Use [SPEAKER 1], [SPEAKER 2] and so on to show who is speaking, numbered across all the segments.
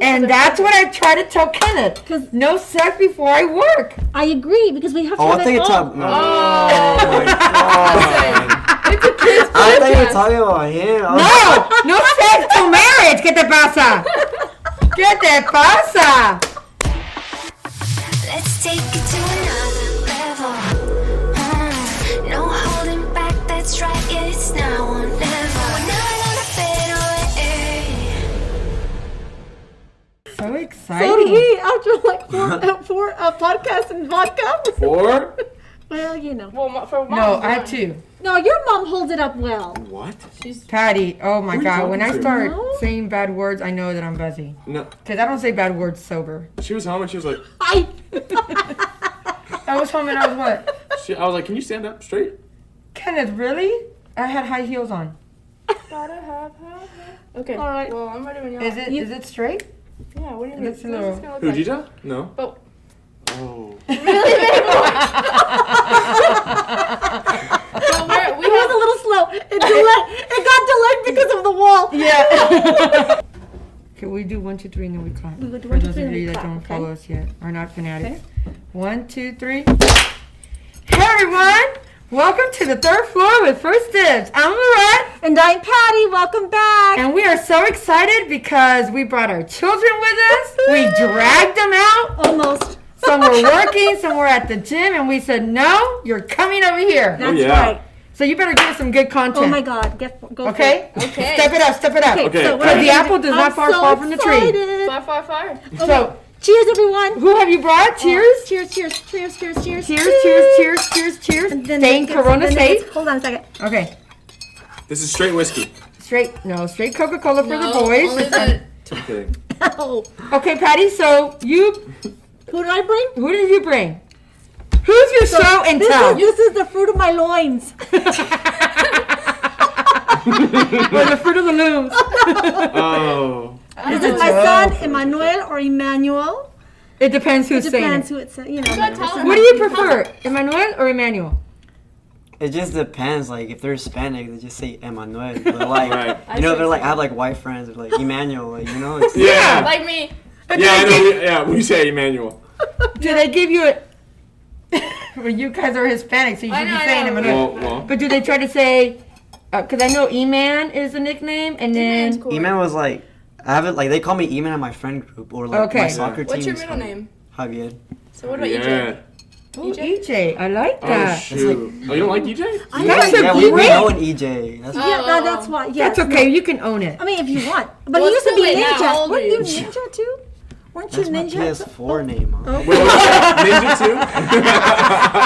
[SPEAKER 1] And that's what I try to tell Kenneth. Because no sex before I work.
[SPEAKER 2] I agree, because we have to
[SPEAKER 3] I think it's
[SPEAKER 2] home.
[SPEAKER 3] oh my god.
[SPEAKER 4] It's a kid's
[SPEAKER 3] I thought you were
[SPEAKER 4] podcast.
[SPEAKER 3] talking about him.
[SPEAKER 1] No sex till marriage. ¿Qué te pasa? ¿Qué te pasa?
[SPEAKER 5] Let's take it to another level. No holding back, that's right, it's now or never. We're not gonna fade away.
[SPEAKER 1] So exciting.
[SPEAKER 2] So did we, after like four podcasts and vodka.
[SPEAKER 6] 4?
[SPEAKER 2] Well, you know.
[SPEAKER 4] Well, for mom,
[SPEAKER 1] No, I have 2.
[SPEAKER 2] No, your mom holds it up well.
[SPEAKER 6] What?
[SPEAKER 1] Patty, oh my
[SPEAKER 6] Who are you
[SPEAKER 1] God. When I
[SPEAKER 6] talking to?
[SPEAKER 1] start
[SPEAKER 2] No?
[SPEAKER 1] saying bad words, I know that I'm buzzy.
[SPEAKER 6] No.
[SPEAKER 1] Because I don't say bad words sober.
[SPEAKER 6] She was home and she was like,
[SPEAKER 2] I
[SPEAKER 1] I was home and I was what?
[SPEAKER 6] I was like, can you stand up straight?
[SPEAKER 1] Kenneth, really? I had high heels on.
[SPEAKER 4] gotta have. Okay.
[SPEAKER 2] All right.
[SPEAKER 4] Well, I'm ready when y'all.
[SPEAKER 1] Is it straight?
[SPEAKER 4] Yeah. What do you mean?
[SPEAKER 1] It's a
[SPEAKER 4] What's
[SPEAKER 1] little-
[SPEAKER 4] this gonna look
[SPEAKER 6] Who,
[SPEAKER 4] like?
[SPEAKER 6] Gita? No.
[SPEAKER 4] But
[SPEAKER 6] Oh.
[SPEAKER 4] but we
[SPEAKER 2] it was
[SPEAKER 4] have
[SPEAKER 2] a little slow. It got delayed because of the wall.
[SPEAKER 1] Yeah. Can we do 1, 2, 3 and then we clap?
[SPEAKER 2] We will do
[SPEAKER 1] For
[SPEAKER 2] 1, 2,
[SPEAKER 1] those
[SPEAKER 2] 3
[SPEAKER 1] of
[SPEAKER 2] and
[SPEAKER 1] you
[SPEAKER 2] we
[SPEAKER 1] that
[SPEAKER 2] clap,
[SPEAKER 1] don't
[SPEAKER 2] okay?
[SPEAKER 1] follow us yet, are not fanatics. 1, 2, 3. Hey everyone! Welcome to the 3rd floor with First Dibs. I'm Lorette,
[SPEAKER 2] And I'm Patty. Welcome back.
[SPEAKER 1] and we are so excited because we brought our children with us. We dragged them out.
[SPEAKER 2] Almost.
[SPEAKER 1] Some were working, some were at the gym, and we said, no, you're coming over here.
[SPEAKER 2] That's
[SPEAKER 6] yeah.
[SPEAKER 2] right.
[SPEAKER 1] So you better give us some good content.
[SPEAKER 2] Oh my God. Go
[SPEAKER 1] Okay?
[SPEAKER 2] for it.
[SPEAKER 4] Okay.
[SPEAKER 1] Step it up, step it up.
[SPEAKER 6] Okay.
[SPEAKER 2] So what
[SPEAKER 6] Because
[SPEAKER 2] are we
[SPEAKER 6] the
[SPEAKER 2] gonna
[SPEAKER 1] apple
[SPEAKER 2] do?
[SPEAKER 1] does not
[SPEAKER 2] I'm so
[SPEAKER 1] fall from the tree.
[SPEAKER 2] excited.
[SPEAKER 4] fire.
[SPEAKER 1] So,
[SPEAKER 2] Cheers, everyone.
[SPEAKER 1] who have you brought? Cheers.
[SPEAKER 2] Cheers, cheers, cheers, cheers, cheers.
[SPEAKER 1] Cheers.
[SPEAKER 2] And then
[SPEAKER 1] Staying Corona safe.
[SPEAKER 2] Hold on a second.
[SPEAKER 1] Okay.
[SPEAKER 6] This is straight whiskey.
[SPEAKER 1] Straight Coca-Cola for the boys.
[SPEAKER 4] Only the
[SPEAKER 6] I'm kidding.
[SPEAKER 2] Oh.
[SPEAKER 1] Okay, Patty, so
[SPEAKER 2] Who did I bring?
[SPEAKER 1] who did you bring? Who's your show and tell?
[SPEAKER 2] This is the fruit of my loins.
[SPEAKER 1] Or the fruit of the looms.
[SPEAKER 6] Oh.
[SPEAKER 2] This is my son, Emmanuel or Emmanuel.
[SPEAKER 1] It depends who's
[SPEAKER 2] It
[SPEAKER 1] saying
[SPEAKER 2] depends
[SPEAKER 1] it.
[SPEAKER 2] who it's, you know.
[SPEAKER 4] gotta tell
[SPEAKER 2] this is
[SPEAKER 4] them.
[SPEAKER 1] What
[SPEAKER 2] my-
[SPEAKER 1] do you prefer, Emmanuel or Emmanuel?
[SPEAKER 3] It just depends. Like if they're Hispanic, they just say Emmanuel. But like,
[SPEAKER 6] Right.
[SPEAKER 3] you know, they're like I have like white friends. They're like Emmanuel. Like you know, it's,
[SPEAKER 6] Yeah.
[SPEAKER 4] like me.
[SPEAKER 6] Yeah, I know. Yeah, we say Emmanuel.
[SPEAKER 1] Do they give you a... Well, you guys are Hispanic, so you should be saying Emmanuel.
[SPEAKER 6] Well.
[SPEAKER 1] But do they try to say... Because I know Eman is a nickname, and
[SPEAKER 4] Eman's
[SPEAKER 1] then...
[SPEAKER 4] cool.
[SPEAKER 3] Eman was like, I have it like they call me Eman in my friend group or like
[SPEAKER 1] Okay.
[SPEAKER 3] my soccer team.
[SPEAKER 4] What's your
[SPEAKER 3] is
[SPEAKER 4] middle
[SPEAKER 3] called
[SPEAKER 4] name?
[SPEAKER 3] Javier.
[SPEAKER 4] So what about you,
[SPEAKER 6] Yeah.
[SPEAKER 4] Jay?
[SPEAKER 1] Ooh, EJ, I like
[SPEAKER 6] Oh,
[SPEAKER 1] that.
[SPEAKER 6] shoot. Oh, you don't like DJ?
[SPEAKER 1] That's a
[SPEAKER 3] Yeah, we
[SPEAKER 1] great...
[SPEAKER 3] know an EJ. That's
[SPEAKER 2] Yeah, that's why. Yes.
[SPEAKER 1] That's okay, you can own it.
[SPEAKER 2] I mean, if you want. But
[SPEAKER 4] Well,
[SPEAKER 2] he used to
[SPEAKER 4] it's
[SPEAKER 2] be
[SPEAKER 4] too late now. How
[SPEAKER 2] Ninja.
[SPEAKER 4] old are
[SPEAKER 2] Weren't you
[SPEAKER 4] you?
[SPEAKER 2] Ninja too? Weren't
[SPEAKER 3] that's
[SPEAKER 2] you
[SPEAKER 3] my
[SPEAKER 2] Ninja?
[SPEAKER 3] PS4 name. Huh?
[SPEAKER 6] Wait, Ninja too?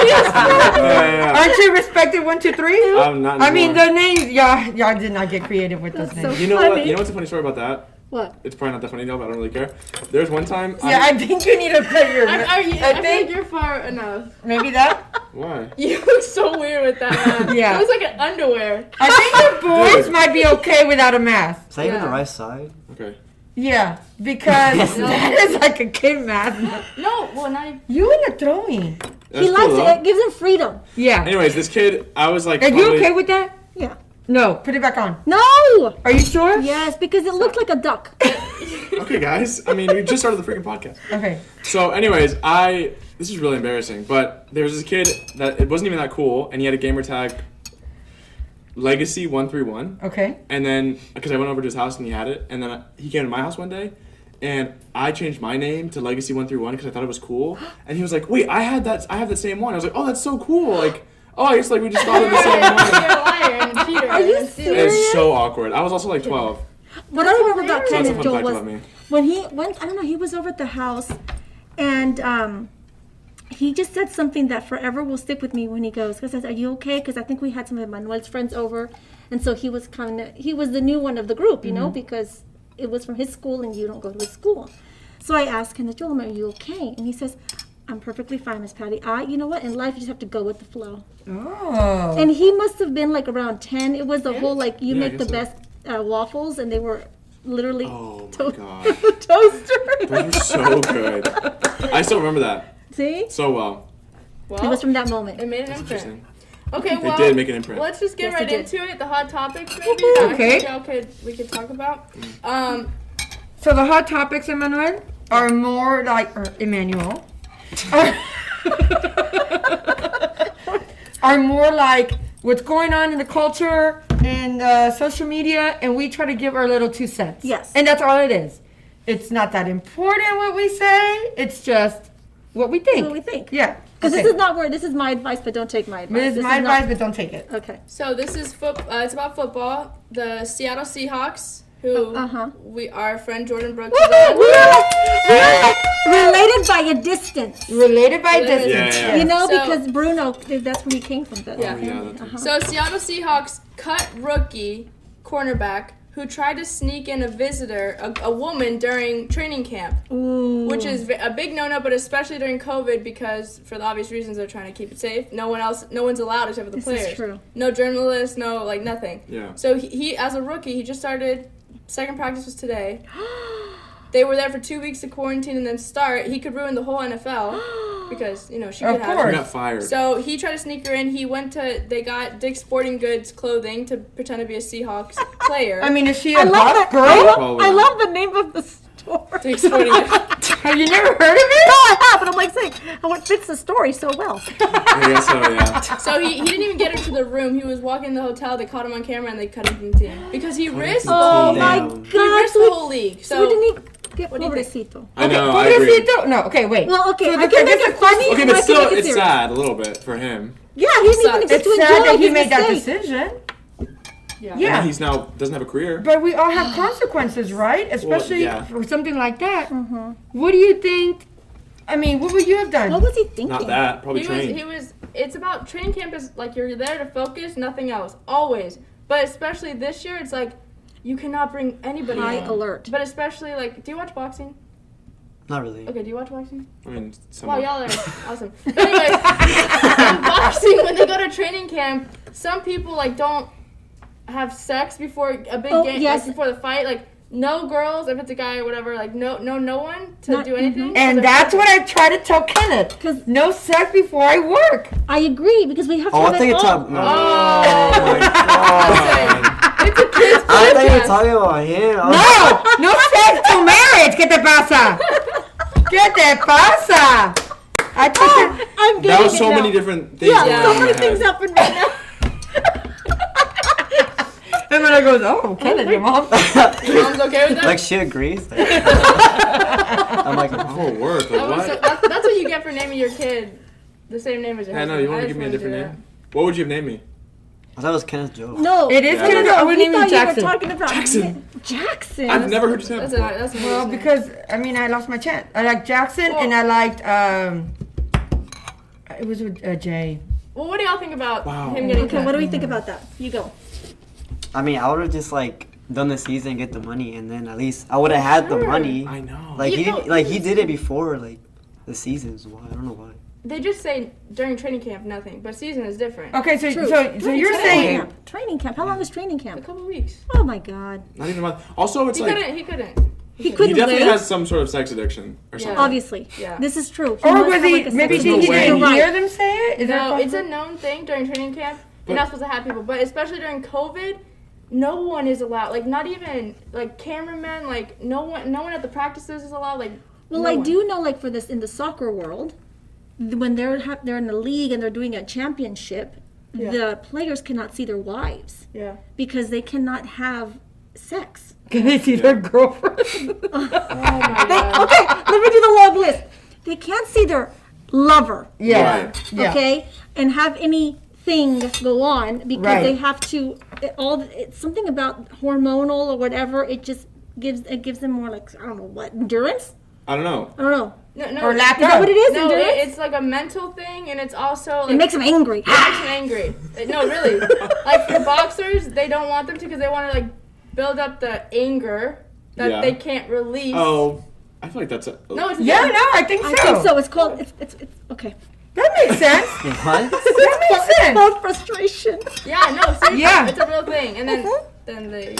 [SPEAKER 6] Yeah.
[SPEAKER 1] Aren't you respected 1, 2, 3?
[SPEAKER 6] I'm not
[SPEAKER 1] I mean,
[SPEAKER 6] anymore.
[SPEAKER 1] the names, y'all did not get creative with those
[SPEAKER 2] That's
[SPEAKER 1] names.
[SPEAKER 2] so
[SPEAKER 6] You know what?
[SPEAKER 2] funny.
[SPEAKER 6] You know what's a funny story about that?
[SPEAKER 2] What?
[SPEAKER 6] It's probably not that funny though, but I don't really care. There's one time.
[SPEAKER 1] Yeah, I think you need to put your...
[SPEAKER 4] I feel
[SPEAKER 1] I
[SPEAKER 4] like
[SPEAKER 1] think
[SPEAKER 4] you're far enough.
[SPEAKER 1] maybe that?
[SPEAKER 6] Why?
[SPEAKER 4] You look so weird with that man.
[SPEAKER 1] Yeah.
[SPEAKER 4] It was like an underwear.
[SPEAKER 1] I think the boys might be okay without a mask.
[SPEAKER 3] Is that even the
[SPEAKER 4] Yeah.
[SPEAKER 3] right side?
[SPEAKER 6] Okay.
[SPEAKER 1] Yeah, because that is like a kid mask.
[SPEAKER 4] No, well, not even.
[SPEAKER 1] You in the throwing.
[SPEAKER 6] That's
[SPEAKER 2] He likes
[SPEAKER 6] cool,
[SPEAKER 2] it.
[SPEAKER 6] though.
[SPEAKER 2] It gives him freedom.
[SPEAKER 1] Yeah.
[SPEAKER 6] Anyways, this kid, I was like.
[SPEAKER 1] Are you
[SPEAKER 6] probably-
[SPEAKER 1] okay with that?
[SPEAKER 2] Yeah.
[SPEAKER 1] No, put it back on.
[SPEAKER 2] No.
[SPEAKER 1] Are you sure?
[SPEAKER 2] Yes, because it looked like a duck.
[SPEAKER 6] Okay, guys. I mean, we just started the freaking podcast.
[SPEAKER 1] Okay.
[SPEAKER 6] So, anyways, this is really embarrassing, but there was this kid that it wasn't even that cool, and he had a gamer tag Legacy 131.
[SPEAKER 1] Okay.
[SPEAKER 6] And then, because I went over to his house and he had it, and then he came to my house one day, and I changed my name to Legacy 131 because I thought it was cool. And he was like, "Wait, I have that same one." I was like, "Oh, that's so cool!" Like, oh, I guess like we just thought of the same
[SPEAKER 4] You're
[SPEAKER 6] one.
[SPEAKER 4] a liar and a cheater.
[SPEAKER 2] Are you
[SPEAKER 4] and a stealer.
[SPEAKER 2] serious?
[SPEAKER 6] It's so awkward. I was also like 12.
[SPEAKER 2] What I remember about
[SPEAKER 6] So that's a
[SPEAKER 2] Kenneth
[SPEAKER 6] fun
[SPEAKER 2] Joel
[SPEAKER 6] fact
[SPEAKER 2] was
[SPEAKER 6] about me.
[SPEAKER 2] when he went. I don't know. He was over at the house, and he just said something that forever will stick with me when he goes. Because I said, "Are you okay?" Because I think we had some of Manuel's friends over, and so he was he was the new one of the group, you know, because it was from his school and you don't go to his school. So I asked Kenneth Joel, "Are you okay?" And he says, "I'm perfectly fine, Miss Patty. You know what? In life, you just have to go with the flow."
[SPEAKER 1] Oh.
[SPEAKER 2] And he must have been like around 10. It was the whole like you
[SPEAKER 6] Yeah, I
[SPEAKER 2] make the
[SPEAKER 6] guess
[SPEAKER 2] best waffles, and they were literally
[SPEAKER 6] Oh my god.
[SPEAKER 2] toaster.
[SPEAKER 6] Those were so good. I still remember that
[SPEAKER 2] See,
[SPEAKER 6] so well.
[SPEAKER 4] Well,
[SPEAKER 2] it was from that moment.
[SPEAKER 4] it made an imprint.
[SPEAKER 6] Interesting.
[SPEAKER 4] Okay,
[SPEAKER 6] They
[SPEAKER 4] well,
[SPEAKER 6] did make an imprint.
[SPEAKER 4] let's just get
[SPEAKER 2] Yes, they
[SPEAKER 4] right
[SPEAKER 2] did.
[SPEAKER 4] into it. The hot topics, maybe. that I
[SPEAKER 1] Okay.
[SPEAKER 4] think we could talk about.
[SPEAKER 1] So the hot topics, Emmanuel, are more like, or Emmanuel, are more like what's going on in the culture and social media, and we try to give our little 2 cents.
[SPEAKER 2] Yes.
[SPEAKER 1] And that's all it is. It's not that important what we say. It's just what we think.
[SPEAKER 2] What we think.
[SPEAKER 1] Yeah.
[SPEAKER 2] Because
[SPEAKER 1] Okay.
[SPEAKER 2] this is not where, this is my advice, but don't take my advice.
[SPEAKER 1] This is my advice, but don't take it.
[SPEAKER 2] Okay.
[SPEAKER 4] So this is it's about football. The Seattle Seahawks, who our friend Jordan Brooks is on.
[SPEAKER 2] We are like related by a distance.
[SPEAKER 1] Related by
[SPEAKER 4] Related.
[SPEAKER 1] distance.
[SPEAKER 6] Yeah.
[SPEAKER 2] You know,
[SPEAKER 4] So-
[SPEAKER 2] because Bruno, that's where he came from. The
[SPEAKER 4] Yeah.
[SPEAKER 2] family.
[SPEAKER 6] Yeah, that's-
[SPEAKER 4] So Seattle Seahawks cut rookie cornerback who tried to sneak in a visitor, a woman during training camp,
[SPEAKER 2] Ooh.
[SPEAKER 4] which is a big no-no, but especially during COVID because for the obvious reasons they're trying to keep it safe. No one's allowed except for the
[SPEAKER 2] This
[SPEAKER 4] players.
[SPEAKER 2] is true.
[SPEAKER 4] No journalists, no like nothing.
[SPEAKER 6] Yeah.
[SPEAKER 4] So he as a rookie, he just started. Second practice was today. They were there for 2 weeks to quarantine and then start. He could ruin the whole NFL because she
[SPEAKER 1] Of
[SPEAKER 4] could have.
[SPEAKER 1] course.
[SPEAKER 6] He got fired.
[SPEAKER 4] So he tried to sneak her in. They got Dick's Sporting Goods clothing to pretend to be a Seahawks player.
[SPEAKER 1] I mean, is she
[SPEAKER 2] I
[SPEAKER 1] a
[SPEAKER 2] love
[SPEAKER 1] buff
[SPEAKER 2] that.
[SPEAKER 1] girl?
[SPEAKER 6] Probably
[SPEAKER 2] I
[SPEAKER 6] not.
[SPEAKER 2] love the name of the store.
[SPEAKER 4] Dick's Sporting Goods.
[SPEAKER 1] Have you never heard of
[SPEAKER 2] No,
[SPEAKER 1] it?
[SPEAKER 2] I have, but I'm like saying, how it fits the story so well.
[SPEAKER 6] I guess so, yeah.
[SPEAKER 4] So he didn't even get her to the room. He was walking in the hotel. They caught him on camera and they cut him from the team because he risked.
[SPEAKER 2] Oh
[SPEAKER 3] Damn.
[SPEAKER 2] my
[SPEAKER 3] He
[SPEAKER 2] God.
[SPEAKER 4] He risked the whole league.
[SPEAKER 2] So we
[SPEAKER 4] So
[SPEAKER 2] didn't get
[SPEAKER 4] What do you think?
[SPEAKER 2] pobrecito.
[SPEAKER 6] I know, I agree.
[SPEAKER 1] Pobrecito. No, okay, wait.
[SPEAKER 2] Well, okay,
[SPEAKER 1] So
[SPEAKER 2] I can make it funny.
[SPEAKER 6] Okay,
[SPEAKER 2] or I
[SPEAKER 6] but
[SPEAKER 2] can
[SPEAKER 6] still,
[SPEAKER 2] make it
[SPEAKER 6] it's
[SPEAKER 2] serious.
[SPEAKER 6] sad a little bit for him.
[SPEAKER 2] Yeah, he didn't even
[SPEAKER 4] Sucks.
[SPEAKER 2] get
[SPEAKER 1] It's
[SPEAKER 2] to enjoy
[SPEAKER 1] sad that he
[SPEAKER 2] his
[SPEAKER 1] made that
[SPEAKER 2] mistake.
[SPEAKER 1] decision.
[SPEAKER 4] yeah.
[SPEAKER 1] Yeah.
[SPEAKER 6] And he's now doesn't have a career.
[SPEAKER 1] But we all have consequences, right? Especially
[SPEAKER 6] yeah.
[SPEAKER 1] for something like that. What do you think? I mean, what would you have done?
[SPEAKER 2] What was he thinking?
[SPEAKER 6] Not that, probably trained.
[SPEAKER 4] He was. It's about training camp is like you're there to focus, nothing else, always. But especially this year, it's like you cannot bring anybody.
[SPEAKER 2] High
[SPEAKER 4] in.
[SPEAKER 2] alert.
[SPEAKER 4] But especially like, do you watch boxing?
[SPEAKER 3] Not really.
[SPEAKER 4] Okay, do you watch boxing?
[SPEAKER 6] I mean,
[SPEAKER 4] Wow,
[SPEAKER 6] somewhat.
[SPEAKER 4] y'all are awesome. But anyways, in boxing, when they go to training camp, some people like don't have sex before a big
[SPEAKER 2] Oh,
[SPEAKER 4] game,
[SPEAKER 2] yes.
[SPEAKER 4] like before the fight. Like no girls, if it's a guy or whatever. Like no one to
[SPEAKER 2] Not-
[SPEAKER 4] do anything.
[SPEAKER 1] And that's what I try to tell Kenneth.
[SPEAKER 2] 'Cause-
[SPEAKER 1] No sex before I work.
[SPEAKER 2] I agree because we have to
[SPEAKER 3] Oh,
[SPEAKER 2] have
[SPEAKER 3] I think
[SPEAKER 2] it
[SPEAKER 3] you're
[SPEAKER 2] all.
[SPEAKER 3] talking. No.
[SPEAKER 6] Oh my god.
[SPEAKER 4] It's a kid's
[SPEAKER 3] I thought you were
[SPEAKER 4] podcast.
[SPEAKER 3] talking about him. I was-
[SPEAKER 1] No, no sex till marriage. ¿Qué te pasa? ¿Qué te pasa? I took it.
[SPEAKER 2] I'm getting
[SPEAKER 6] That was
[SPEAKER 2] it
[SPEAKER 6] so
[SPEAKER 2] now.
[SPEAKER 6] many different things.
[SPEAKER 2] Yeah,
[SPEAKER 6] going
[SPEAKER 2] so
[SPEAKER 6] on in
[SPEAKER 2] many
[SPEAKER 6] my
[SPEAKER 2] things
[SPEAKER 6] head.
[SPEAKER 2] happen right now.
[SPEAKER 1] And then I goes, oh, Kenneth, your mom.
[SPEAKER 4] Your mom's okay with that?
[SPEAKER 3] Like she agrees. I'm like,
[SPEAKER 6] For
[SPEAKER 3] oh.
[SPEAKER 6] work, like
[SPEAKER 4] That was
[SPEAKER 6] what?
[SPEAKER 4] that's what you get for naming your kid the same name as your
[SPEAKER 6] I know,
[SPEAKER 4] husband.
[SPEAKER 6] you want to
[SPEAKER 4] just
[SPEAKER 6] give me a
[SPEAKER 4] wanted
[SPEAKER 6] different
[SPEAKER 4] do
[SPEAKER 6] name? What would you have named me?
[SPEAKER 3] I thought it was Kenneth Joe.
[SPEAKER 2] No.
[SPEAKER 1] It is
[SPEAKER 6] Yeah.
[SPEAKER 1] Kenneth.
[SPEAKER 2] No,
[SPEAKER 1] I
[SPEAKER 2] we
[SPEAKER 1] would name you
[SPEAKER 2] thought you were
[SPEAKER 1] Jackson.
[SPEAKER 2] talking about
[SPEAKER 6] Jackson.
[SPEAKER 2] Jackson.
[SPEAKER 6] I've never heard you say that
[SPEAKER 4] That's
[SPEAKER 6] before.
[SPEAKER 4] that's an
[SPEAKER 1] Well,
[SPEAKER 4] amazing
[SPEAKER 1] because I mean, I lost my chance. I liked Jackson, and I liked it was with Jay.
[SPEAKER 4] Well, what do y'all think about
[SPEAKER 6] Wow.
[SPEAKER 4] him getting
[SPEAKER 2] Okay,
[SPEAKER 4] cut?
[SPEAKER 2] what do we think about that? You go.
[SPEAKER 3] I mean, I would have just like done the season, get the money, and then at least I would have had the money.
[SPEAKER 6] I know.
[SPEAKER 3] Like
[SPEAKER 4] You
[SPEAKER 3] he
[SPEAKER 4] know-
[SPEAKER 3] did, like he did it before like the seasons. Why? I don't know why.
[SPEAKER 4] They just say during training camp nothing, but season is different.
[SPEAKER 1] Okay, so
[SPEAKER 2] True.
[SPEAKER 1] so you're
[SPEAKER 2] Training
[SPEAKER 1] saying
[SPEAKER 2] camp. Training camp. How long is training
[SPEAKER 4] A
[SPEAKER 2] camp?
[SPEAKER 4] couple weeks.
[SPEAKER 2] Oh my God.
[SPEAKER 6] Not even a month. Also, it's
[SPEAKER 4] He
[SPEAKER 6] like
[SPEAKER 4] couldn't. He couldn't.
[SPEAKER 2] He
[SPEAKER 6] he
[SPEAKER 2] couldn't
[SPEAKER 6] definitely
[SPEAKER 2] wait.
[SPEAKER 6] has some sort of sex addiction or something.
[SPEAKER 2] Obviously.
[SPEAKER 4] Yeah.
[SPEAKER 2] This is true.
[SPEAKER 1] or
[SPEAKER 2] must
[SPEAKER 1] was
[SPEAKER 2] have,
[SPEAKER 1] he?
[SPEAKER 2] like, a
[SPEAKER 1] Maybe
[SPEAKER 2] sex
[SPEAKER 6] There's no
[SPEAKER 1] he
[SPEAKER 6] way.
[SPEAKER 1] didn't
[SPEAKER 2] You're
[SPEAKER 1] hear
[SPEAKER 2] right.
[SPEAKER 1] them say it. Is
[SPEAKER 4] No,
[SPEAKER 1] that
[SPEAKER 4] it's a
[SPEAKER 1] possible?
[SPEAKER 4] known thing during training camp.
[SPEAKER 6] But-
[SPEAKER 4] You're not supposed to have people, but especially during COVID, no one is allowed. Like not even like cameramen. Like no one at the practices is allowed. Like
[SPEAKER 2] Well,
[SPEAKER 4] no
[SPEAKER 2] I
[SPEAKER 4] one.
[SPEAKER 2] do know, like for this in the soccer world, when they're in a league and they're doing a championship,
[SPEAKER 4] Yeah.
[SPEAKER 2] the players cannot see their wives
[SPEAKER 4] Yeah.
[SPEAKER 2] because they cannot have sex.
[SPEAKER 1] Can they see their girlfriend?
[SPEAKER 4] Oh my god.
[SPEAKER 2] Okay, let me do the long list. They can't see their lover,
[SPEAKER 1] Yeah.
[SPEAKER 6] Right.
[SPEAKER 1] Yeah.
[SPEAKER 2] okay, and have anything go on because
[SPEAKER 1] Right.
[SPEAKER 2] they have to. It's something about hormonal or whatever. It just gives them more like I don't know what endurance.
[SPEAKER 6] I don't know.
[SPEAKER 2] I don't know.
[SPEAKER 4] No,
[SPEAKER 1] Or lack
[SPEAKER 2] Is that
[SPEAKER 1] of.
[SPEAKER 2] what it is?
[SPEAKER 4] No,
[SPEAKER 2] endurance?
[SPEAKER 4] it's like a mental thing, and it's also like
[SPEAKER 2] It makes them angry.
[SPEAKER 4] it makes them angry. No, really. Like for boxers, they don't want them to because they want to like build up the anger that
[SPEAKER 6] Yeah.
[SPEAKER 4] they can't release.
[SPEAKER 6] Oh, I feel like that's a.
[SPEAKER 4] No, it's
[SPEAKER 1] Yeah, no, I think so.
[SPEAKER 2] I think so. It's called. It's okay.
[SPEAKER 1] That makes sense.
[SPEAKER 3] What?
[SPEAKER 1] That makes
[SPEAKER 2] It's
[SPEAKER 1] sense.
[SPEAKER 2] called frustration.
[SPEAKER 4] Yeah, no, seriously,
[SPEAKER 1] Yeah.
[SPEAKER 4] it's a real thing. And then they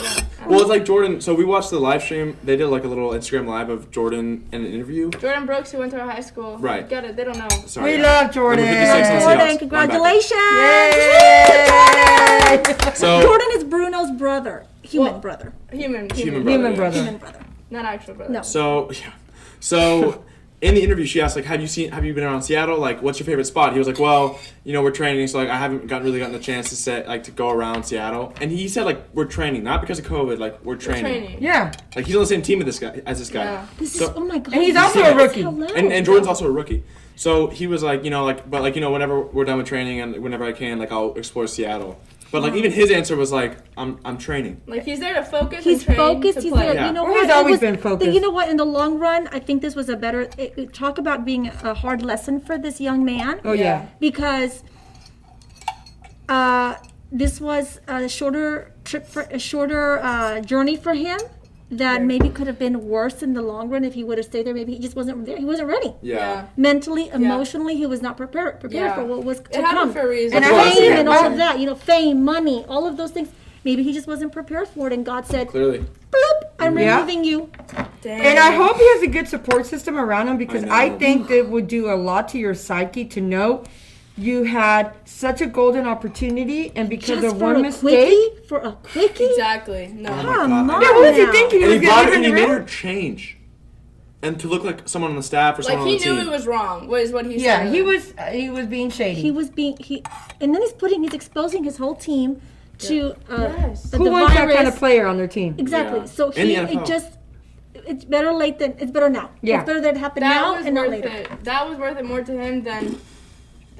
[SPEAKER 6] Well, it's like Jordan. So we watched the live stream. They did like a little Instagram live of Jordan in an interview.
[SPEAKER 4] Jordan Brooks, who went to our high school.
[SPEAKER 6] Right.
[SPEAKER 4] Get it? They don't know.
[SPEAKER 6] Sorry.
[SPEAKER 1] We
[SPEAKER 6] yeah.
[SPEAKER 1] love Jordan.
[SPEAKER 6] Number 56 on the
[SPEAKER 2] Jordan,
[SPEAKER 6] Seahawks.
[SPEAKER 2] congratulations!
[SPEAKER 1] Yay!
[SPEAKER 6] Linebacker. So,
[SPEAKER 2] Jordan is Bruno's brother, human
[SPEAKER 4] Well,
[SPEAKER 2] brother.
[SPEAKER 4] human
[SPEAKER 6] Human
[SPEAKER 1] Human
[SPEAKER 6] yeah.
[SPEAKER 1] brother.
[SPEAKER 2] Human brother.
[SPEAKER 4] Not actual brother.
[SPEAKER 2] No.
[SPEAKER 6] So yeah. So in the interview, she asked like, have you been around Seattle? Like, what's your favorite spot? He was like, well, we're training, so like I haven't really gotten the chance to go around Seattle. And he said like we're training, not because of COVID, like we're training.
[SPEAKER 1] Yeah.
[SPEAKER 6] Like he's on the same team as this guy.
[SPEAKER 4] Yeah.
[SPEAKER 2] This is,
[SPEAKER 6] So-
[SPEAKER 2] oh my God.
[SPEAKER 1] And he's also
[SPEAKER 2] this
[SPEAKER 1] a
[SPEAKER 2] is
[SPEAKER 1] rookie.
[SPEAKER 2] hilarious.
[SPEAKER 6] And Jordan's also a rookie. So he was like, whenever we're done with training and whenever I can, like I'll explore Seattle. But like even his answer was like, I'm training.
[SPEAKER 4] Like he's there to focus.
[SPEAKER 2] He's
[SPEAKER 4] and train
[SPEAKER 2] focused.
[SPEAKER 4] To
[SPEAKER 2] He's
[SPEAKER 4] play.
[SPEAKER 2] there.
[SPEAKER 6] Yeah.
[SPEAKER 2] You know
[SPEAKER 1] Well,
[SPEAKER 2] what?
[SPEAKER 1] he's
[SPEAKER 2] It
[SPEAKER 1] always
[SPEAKER 2] was-
[SPEAKER 1] been focused.
[SPEAKER 2] You know what? In the long run, I think this was a better. Talk about being a hard lesson for this young man.
[SPEAKER 1] Oh yeah.
[SPEAKER 2] Because this was a shorter journey for him. That maybe could have been worse in the long run if he would have stayed there. Maybe he just wasn't there. He wasn't ready.
[SPEAKER 6] Yeah.
[SPEAKER 2] Mentally, emotionally, he was not prepared
[SPEAKER 4] Yeah.
[SPEAKER 2] for what was to
[SPEAKER 4] It happened
[SPEAKER 2] come.
[SPEAKER 4] for a reason.
[SPEAKER 1] And I
[SPEAKER 6] Well,
[SPEAKER 2] Fame
[SPEAKER 6] yeah.
[SPEAKER 2] and all of that, fame, money, all of those things. Maybe he just wasn't prepared for it, and God said,
[SPEAKER 6] Clearly.
[SPEAKER 2] "Bloop, I'm
[SPEAKER 1] Yeah.
[SPEAKER 2] removing you."
[SPEAKER 4] Damn.
[SPEAKER 1] And I hope he has a good support system around him because
[SPEAKER 6] I
[SPEAKER 1] I
[SPEAKER 6] know.
[SPEAKER 1] think that would do a lot to your psyche to know you had such a golden opportunity and because
[SPEAKER 2] Just
[SPEAKER 1] of
[SPEAKER 2] for
[SPEAKER 1] one
[SPEAKER 2] a
[SPEAKER 1] mistake.
[SPEAKER 2] for a quickie.
[SPEAKER 4] Exactly. No.
[SPEAKER 2] Come
[SPEAKER 6] God.
[SPEAKER 2] on
[SPEAKER 1] Yeah, what was he
[SPEAKER 2] now.
[SPEAKER 1] thinking? He
[SPEAKER 6] And
[SPEAKER 1] was
[SPEAKER 6] he
[SPEAKER 1] gonna
[SPEAKER 6] brought
[SPEAKER 1] leave
[SPEAKER 6] it and he
[SPEAKER 1] him
[SPEAKER 6] made
[SPEAKER 1] around?
[SPEAKER 6] her change. And to look like someone on the staff or
[SPEAKER 4] Like
[SPEAKER 6] someone
[SPEAKER 4] he
[SPEAKER 6] on the
[SPEAKER 4] knew
[SPEAKER 6] team.
[SPEAKER 4] it was wrong. Was what he
[SPEAKER 1] Yeah,
[SPEAKER 4] said.
[SPEAKER 1] he was being shady.
[SPEAKER 2] He was being and then he's exposing his whole team to
[SPEAKER 4] Yes.
[SPEAKER 2] the
[SPEAKER 1] Who wants that kind of
[SPEAKER 2] virus.
[SPEAKER 1] player on their team?
[SPEAKER 2] Exactly.
[SPEAKER 6] Yeah.
[SPEAKER 2] So
[SPEAKER 6] In the
[SPEAKER 2] it
[SPEAKER 6] NFL.
[SPEAKER 2] just it's better late than it's better now.
[SPEAKER 1] Yeah.
[SPEAKER 2] It's better that it happened
[SPEAKER 4] that
[SPEAKER 2] now
[SPEAKER 4] was
[SPEAKER 2] and not
[SPEAKER 4] worth
[SPEAKER 2] later.
[SPEAKER 4] it. That was worth it more to him than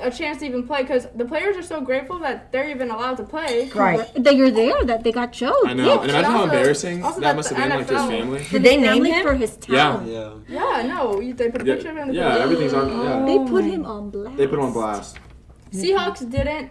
[SPEAKER 4] a chance to even play because the players are so grateful that they're even allowed to play.
[SPEAKER 1] Right.
[SPEAKER 2] That you're there, that they got chose.
[SPEAKER 6] I know.
[SPEAKER 2] Yeah.
[SPEAKER 6] And imagine how
[SPEAKER 4] also-
[SPEAKER 6] embarrassing
[SPEAKER 4] also
[SPEAKER 6] that
[SPEAKER 4] that
[SPEAKER 6] must
[SPEAKER 4] the
[SPEAKER 6] have been like to his
[SPEAKER 4] NFL
[SPEAKER 6] family.
[SPEAKER 1] Did they name
[SPEAKER 2] Family
[SPEAKER 1] him?
[SPEAKER 2] for his
[SPEAKER 6] Yeah.
[SPEAKER 2] talent.
[SPEAKER 3] Yeah.
[SPEAKER 4] Yeah, no, they put a picture of him.
[SPEAKER 6] Yeah, everything's on. Yeah.
[SPEAKER 2] They put him on blast.
[SPEAKER 6] They put him on blast.
[SPEAKER 4] Seahawks didn't.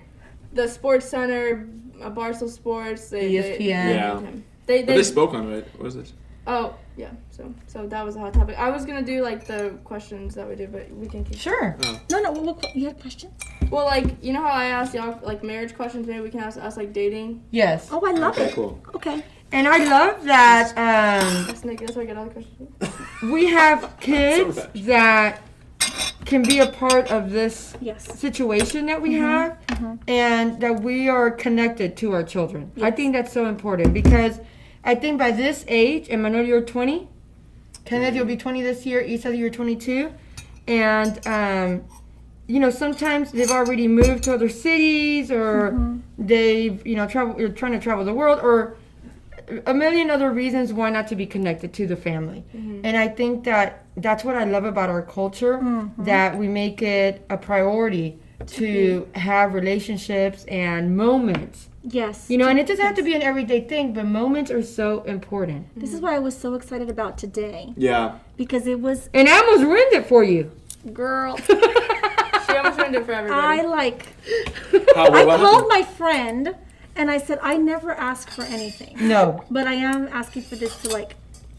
[SPEAKER 4] The Sports Center, Barstool Sports, they
[SPEAKER 1] ESPN.
[SPEAKER 6] Yeah.
[SPEAKER 4] named him.
[SPEAKER 6] But they spoke on it. What is it?
[SPEAKER 4] Oh yeah, so that was a hot topic. I was gonna do like the questions that we do, but we can keep.
[SPEAKER 1] Sure.
[SPEAKER 2] No, you had questions?
[SPEAKER 4] Well, like you know how I asked y'all like marriage questions. Maybe we can ask us like dating.
[SPEAKER 1] Yes.
[SPEAKER 2] Oh, I love
[SPEAKER 6] Okay,
[SPEAKER 2] it.
[SPEAKER 6] cool.
[SPEAKER 2] Okay.
[SPEAKER 1] And I love that
[SPEAKER 4] That's Nick. That's why I get all the questions.
[SPEAKER 1] we have kids
[SPEAKER 6] So much.
[SPEAKER 1] that can be a part of this
[SPEAKER 2] Yes.
[SPEAKER 1] situation that we have and that we are connected to our children. I think that's so important because I think by this age, Emmanuel, you're 20. Kenneth, you'll be 20 this year. Isa, you're 22. And, sometimes they've already moved to other cities or they've, you're trying to travel the world or a million other reasons why not to be connected to the family. And I think that that's what I love about our culture, that we make it a priority to have relationships and moments.
[SPEAKER 2] Yes.
[SPEAKER 1] And it doesn't have to be an everyday thing, but moments are so important.
[SPEAKER 2] This is what I was so excited about today
[SPEAKER 6] Yeah.
[SPEAKER 2] because it was,
[SPEAKER 1] And I almost ruined it for you.
[SPEAKER 2] girl,
[SPEAKER 4] She almost ruined it for everybody.
[SPEAKER 2] I called my friend and I said, I never ask for anything,
[SPEAKER 1] No.
[SPEAKER 2] but I am asking for this to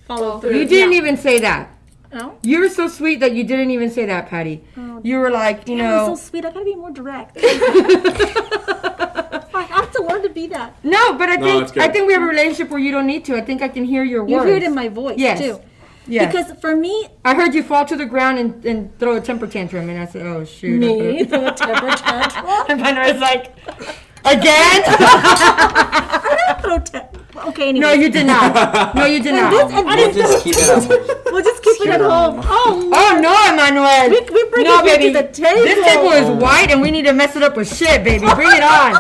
[SPEAKER 2] follow through.
[SPEAKER 1] You didn't
[SPEAKER 2] Yeah.
[SPEAKER 1] even say that.
[SPEAKER 2] No?
[SPEAKER 1] You were so sweet that you didn't even say that, Patty. You were like,
[SPEAKER 2] That was so sweet. I gotta be more direct. I have to learn to be that.
[SPEAKER 1] No, but
[SPEAKER 6] it's good.
[SPEAKER 1] I think we have a relationship where you don't need to. I think I can hear your
[SPEAKER 2] You
[SPEAKER 1] words.
[SPEAKER 2] hear it in my voice
[SPEAKER 1] Yes.
[SPEAKER 2] too.
[SPEAKER 1] Yes.
[SPEAKER 2] Because for me,
[SPEAKER 1] I heard you fall to the ground and throw a temper tantrum, and I said, "Oh shoot!"
[SPEAKER 2] me, throw a temper tantrum.
[SPEAKER 1] And Manuel's like, "Again?"
[SPEAKER 2] Okay, anyway.
[SPEAKER 1] No, you did not. No, you did not.
[SPEAKER 3] We'll just keep it up.
[SPEAKER 2] We'll just keep it at home. Oh,
[SPEAKER 1] Oh no, Emmanuel.
[SPEAKER 2] we bring
[SPEAKER 1] No,
[SPEAKER 2] it here
[SPEAKER 1] baby.
[SPEAKER 2] to the table.
[SPEAKER 1] This table is white, and we need to mess it up with shit, baby. Bring it on.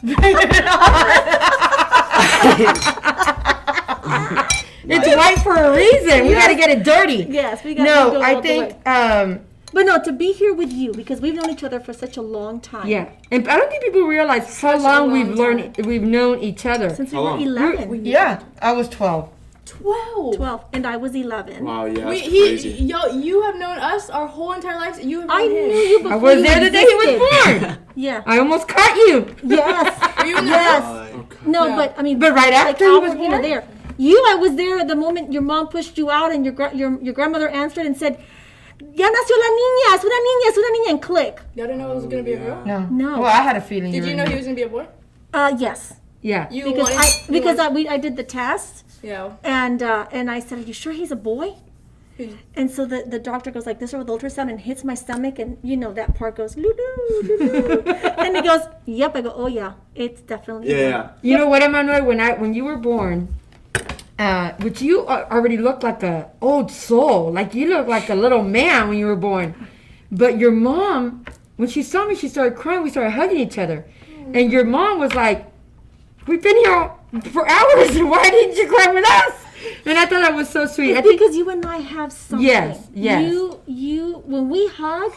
[SPEAKER 1] Bring it on. It's white for a reason. We gotta get it dirty.
[SPEAKER 2] Yes, we got
[SPEAKER 1] No,
[SPEAKER 2] to go
[SPEAKER 1] I
[SPEAKER 2] all the
[SPEAKER 1] think.
[SPEAKER 2] way. But no, to be here with you because we've known each other for such a long time.
[SPEAKER 1] Yeah, and I don't think people realize how
[SPEAKER 4] Such a
[SPEAKER 1] long
[SPEAKER 4] long
[SPEAKER 1] we've known each other.
[SPEAKER 2] Since we
[SPEAKER 6] How
[SPEAKER 2] were
[SPEAKER 6] long?
[SPEAKER 2] 11.
[SPEAKER 1] Yeah, I was 12.
[SPEAKER 4] 12.
[SPEAKER 2] 12, and I was 11.
[SPEAKER 6] Wow, yeah, that's
[SPEAKER 4] He,
[SPEAKER 6] crazy.
[SPEAKER 4] you have known us our whole entire lives. You have known
[SPEAKER 2] I
[SPEAKER 4] him.
[SPEAKER 2] knew you before
[SPEAKER 1] I was
[SPEAKER 2] you
[SPEAKER 1] there the day he was
[SPEAKER 2] existed.
[SPEAKER 1] born.
[SPEAKER 2] Yeah.
[SPEAKER 1] I almost caught you.
[SPEAKER 2] Yes.
[SPEAKER 4] Were you in the
[SPEAKER 2] Yes.
[SPEAKER 3] Uh,
[SPEAKER 2] No,
[SPEAKER 4] Yeah.
[SPEAKER 2] but I mean,
[SPEAKER 1] But right
[SPEAKER 2] like
[SPEAKER 1] after he was
[SPEAKER 2] hours,
[SPEAKER 1] born?
[SPEAKER 2] there. I was there the moment your mom pushed you out and your grandmother answered and said, "Ya nació la niña, es una niña," and click.
[SPEAKER 4] Y'all didn't know it was gonna be a girl.
[SPEAKER 1] No.
[SPEAKER 2] No.
[SPEAKER 1] Well, I had a feeling.
[SPEAKER 4] Did you
[SPEAKER 1] were
[SPEAKER 4] know
[SPEAKER 1] in
[SPEAKER 4] he
[SPEAKER 1] it.
[SPEAKER 4] was gonna be a boy?
[SPEAKER 2] Yes.
[SPEAKER 1] Yeah.
[SPEAKER 4] You
[SPEAKER 2] Because
[SPEAKER 4] wanted,
[SPEAKER 2] I did the test
[SPEAKER 4] Yeah.
[SPEAKER 2] and I said, "Are you sure he's a boy?" And so the doctor goes like this over the ultrasound and hits my stomach and that part goes loo-doo, and he goes, "Yep." I go, "Oh yeah, it's definitely a boy."
[SPEAKER 6] Yeah.
[SPEAKER 1] You know what, Emmanuel? When you were born, which you already look like a old soul. Like you look like a little man when you were born. But your mom, when she saw me, she started crying. We started hugging each other. And your mom was like, we've been here for hours. Why didn't you cry with us? And I thought that was so sweet. I think,
[SPEAKER 2] because you and I have something.
[SPEAKER 1] Yes, yes.
[SPEAKER 2] You, when we hug,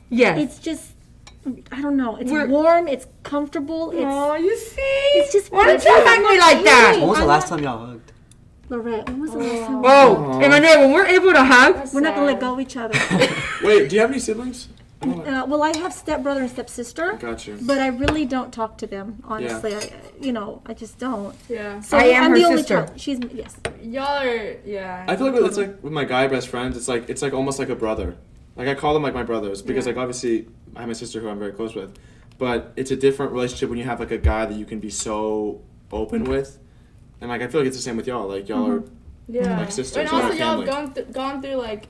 [SPEAKER 1] yes.
[SPEAKER 2] it's just, I don't know. It's
[SPEAKER 1] We're-
[SPEAKER 2] warm. It's comfortable. It's
[SPEAKER 1] Oh, you see?
[SPEAKER 2] It's just
[SPEAKER 1] Why don't you hug me like that?
[SPEAKER 3] When was the
[SPEAKER 2] I'm
[SPEAKER 3] last
[SPEAKER 2] not-
[SPEAKER 3] time y'all hugged?
[SPEAKER 2] Lorette. When was the last time?
[SPEAKER 1] Oh, Emmanuel, when we're able to hug,
[SPEAKER 2] We're not gonna let go of each other.
[SPEAKER 6] Wait, do you have any siblings?
[SPEAKER 2] Well, I have stepbrother and stepsister.
[SPEAKER 6] Gotcha.
[SPEAKER 2] But I really don't talk to them, honestly. I just don't.
[SPEAKER 4] Yeah.
[SPEAKER 2] So
[SPEAKER 1] I am
[SPEAKER 2] I'm
[SPEAKER 1] her
[SPEAKER 2] the only
[SPEAKER 1] sister.
[SPEAKER 2] child. She's yes.
[SPEAKER 4] Y'all are, yeah.
[SPEAKER 6] I feel like it's like with my guy best friends, it's like almost like a brother. Like I call them like my brothers because like obviously I have my sister who I'm very close with, but it's a different relationship when you have like a guy that you can be so open with, and like I feel like it's the same with y'all. Like y'all are
[SPEAKER 4] Yeah.
[SPEAKER 6] like sisters
[SPEAKER 4] And
[SPEAKER 6] and
[SPEAKER 4] also,
[SPEAKER 6] like
[SPEAKER 4] y'all
[SPEAKER 6] family.
[SPEAKER 4] have gone through like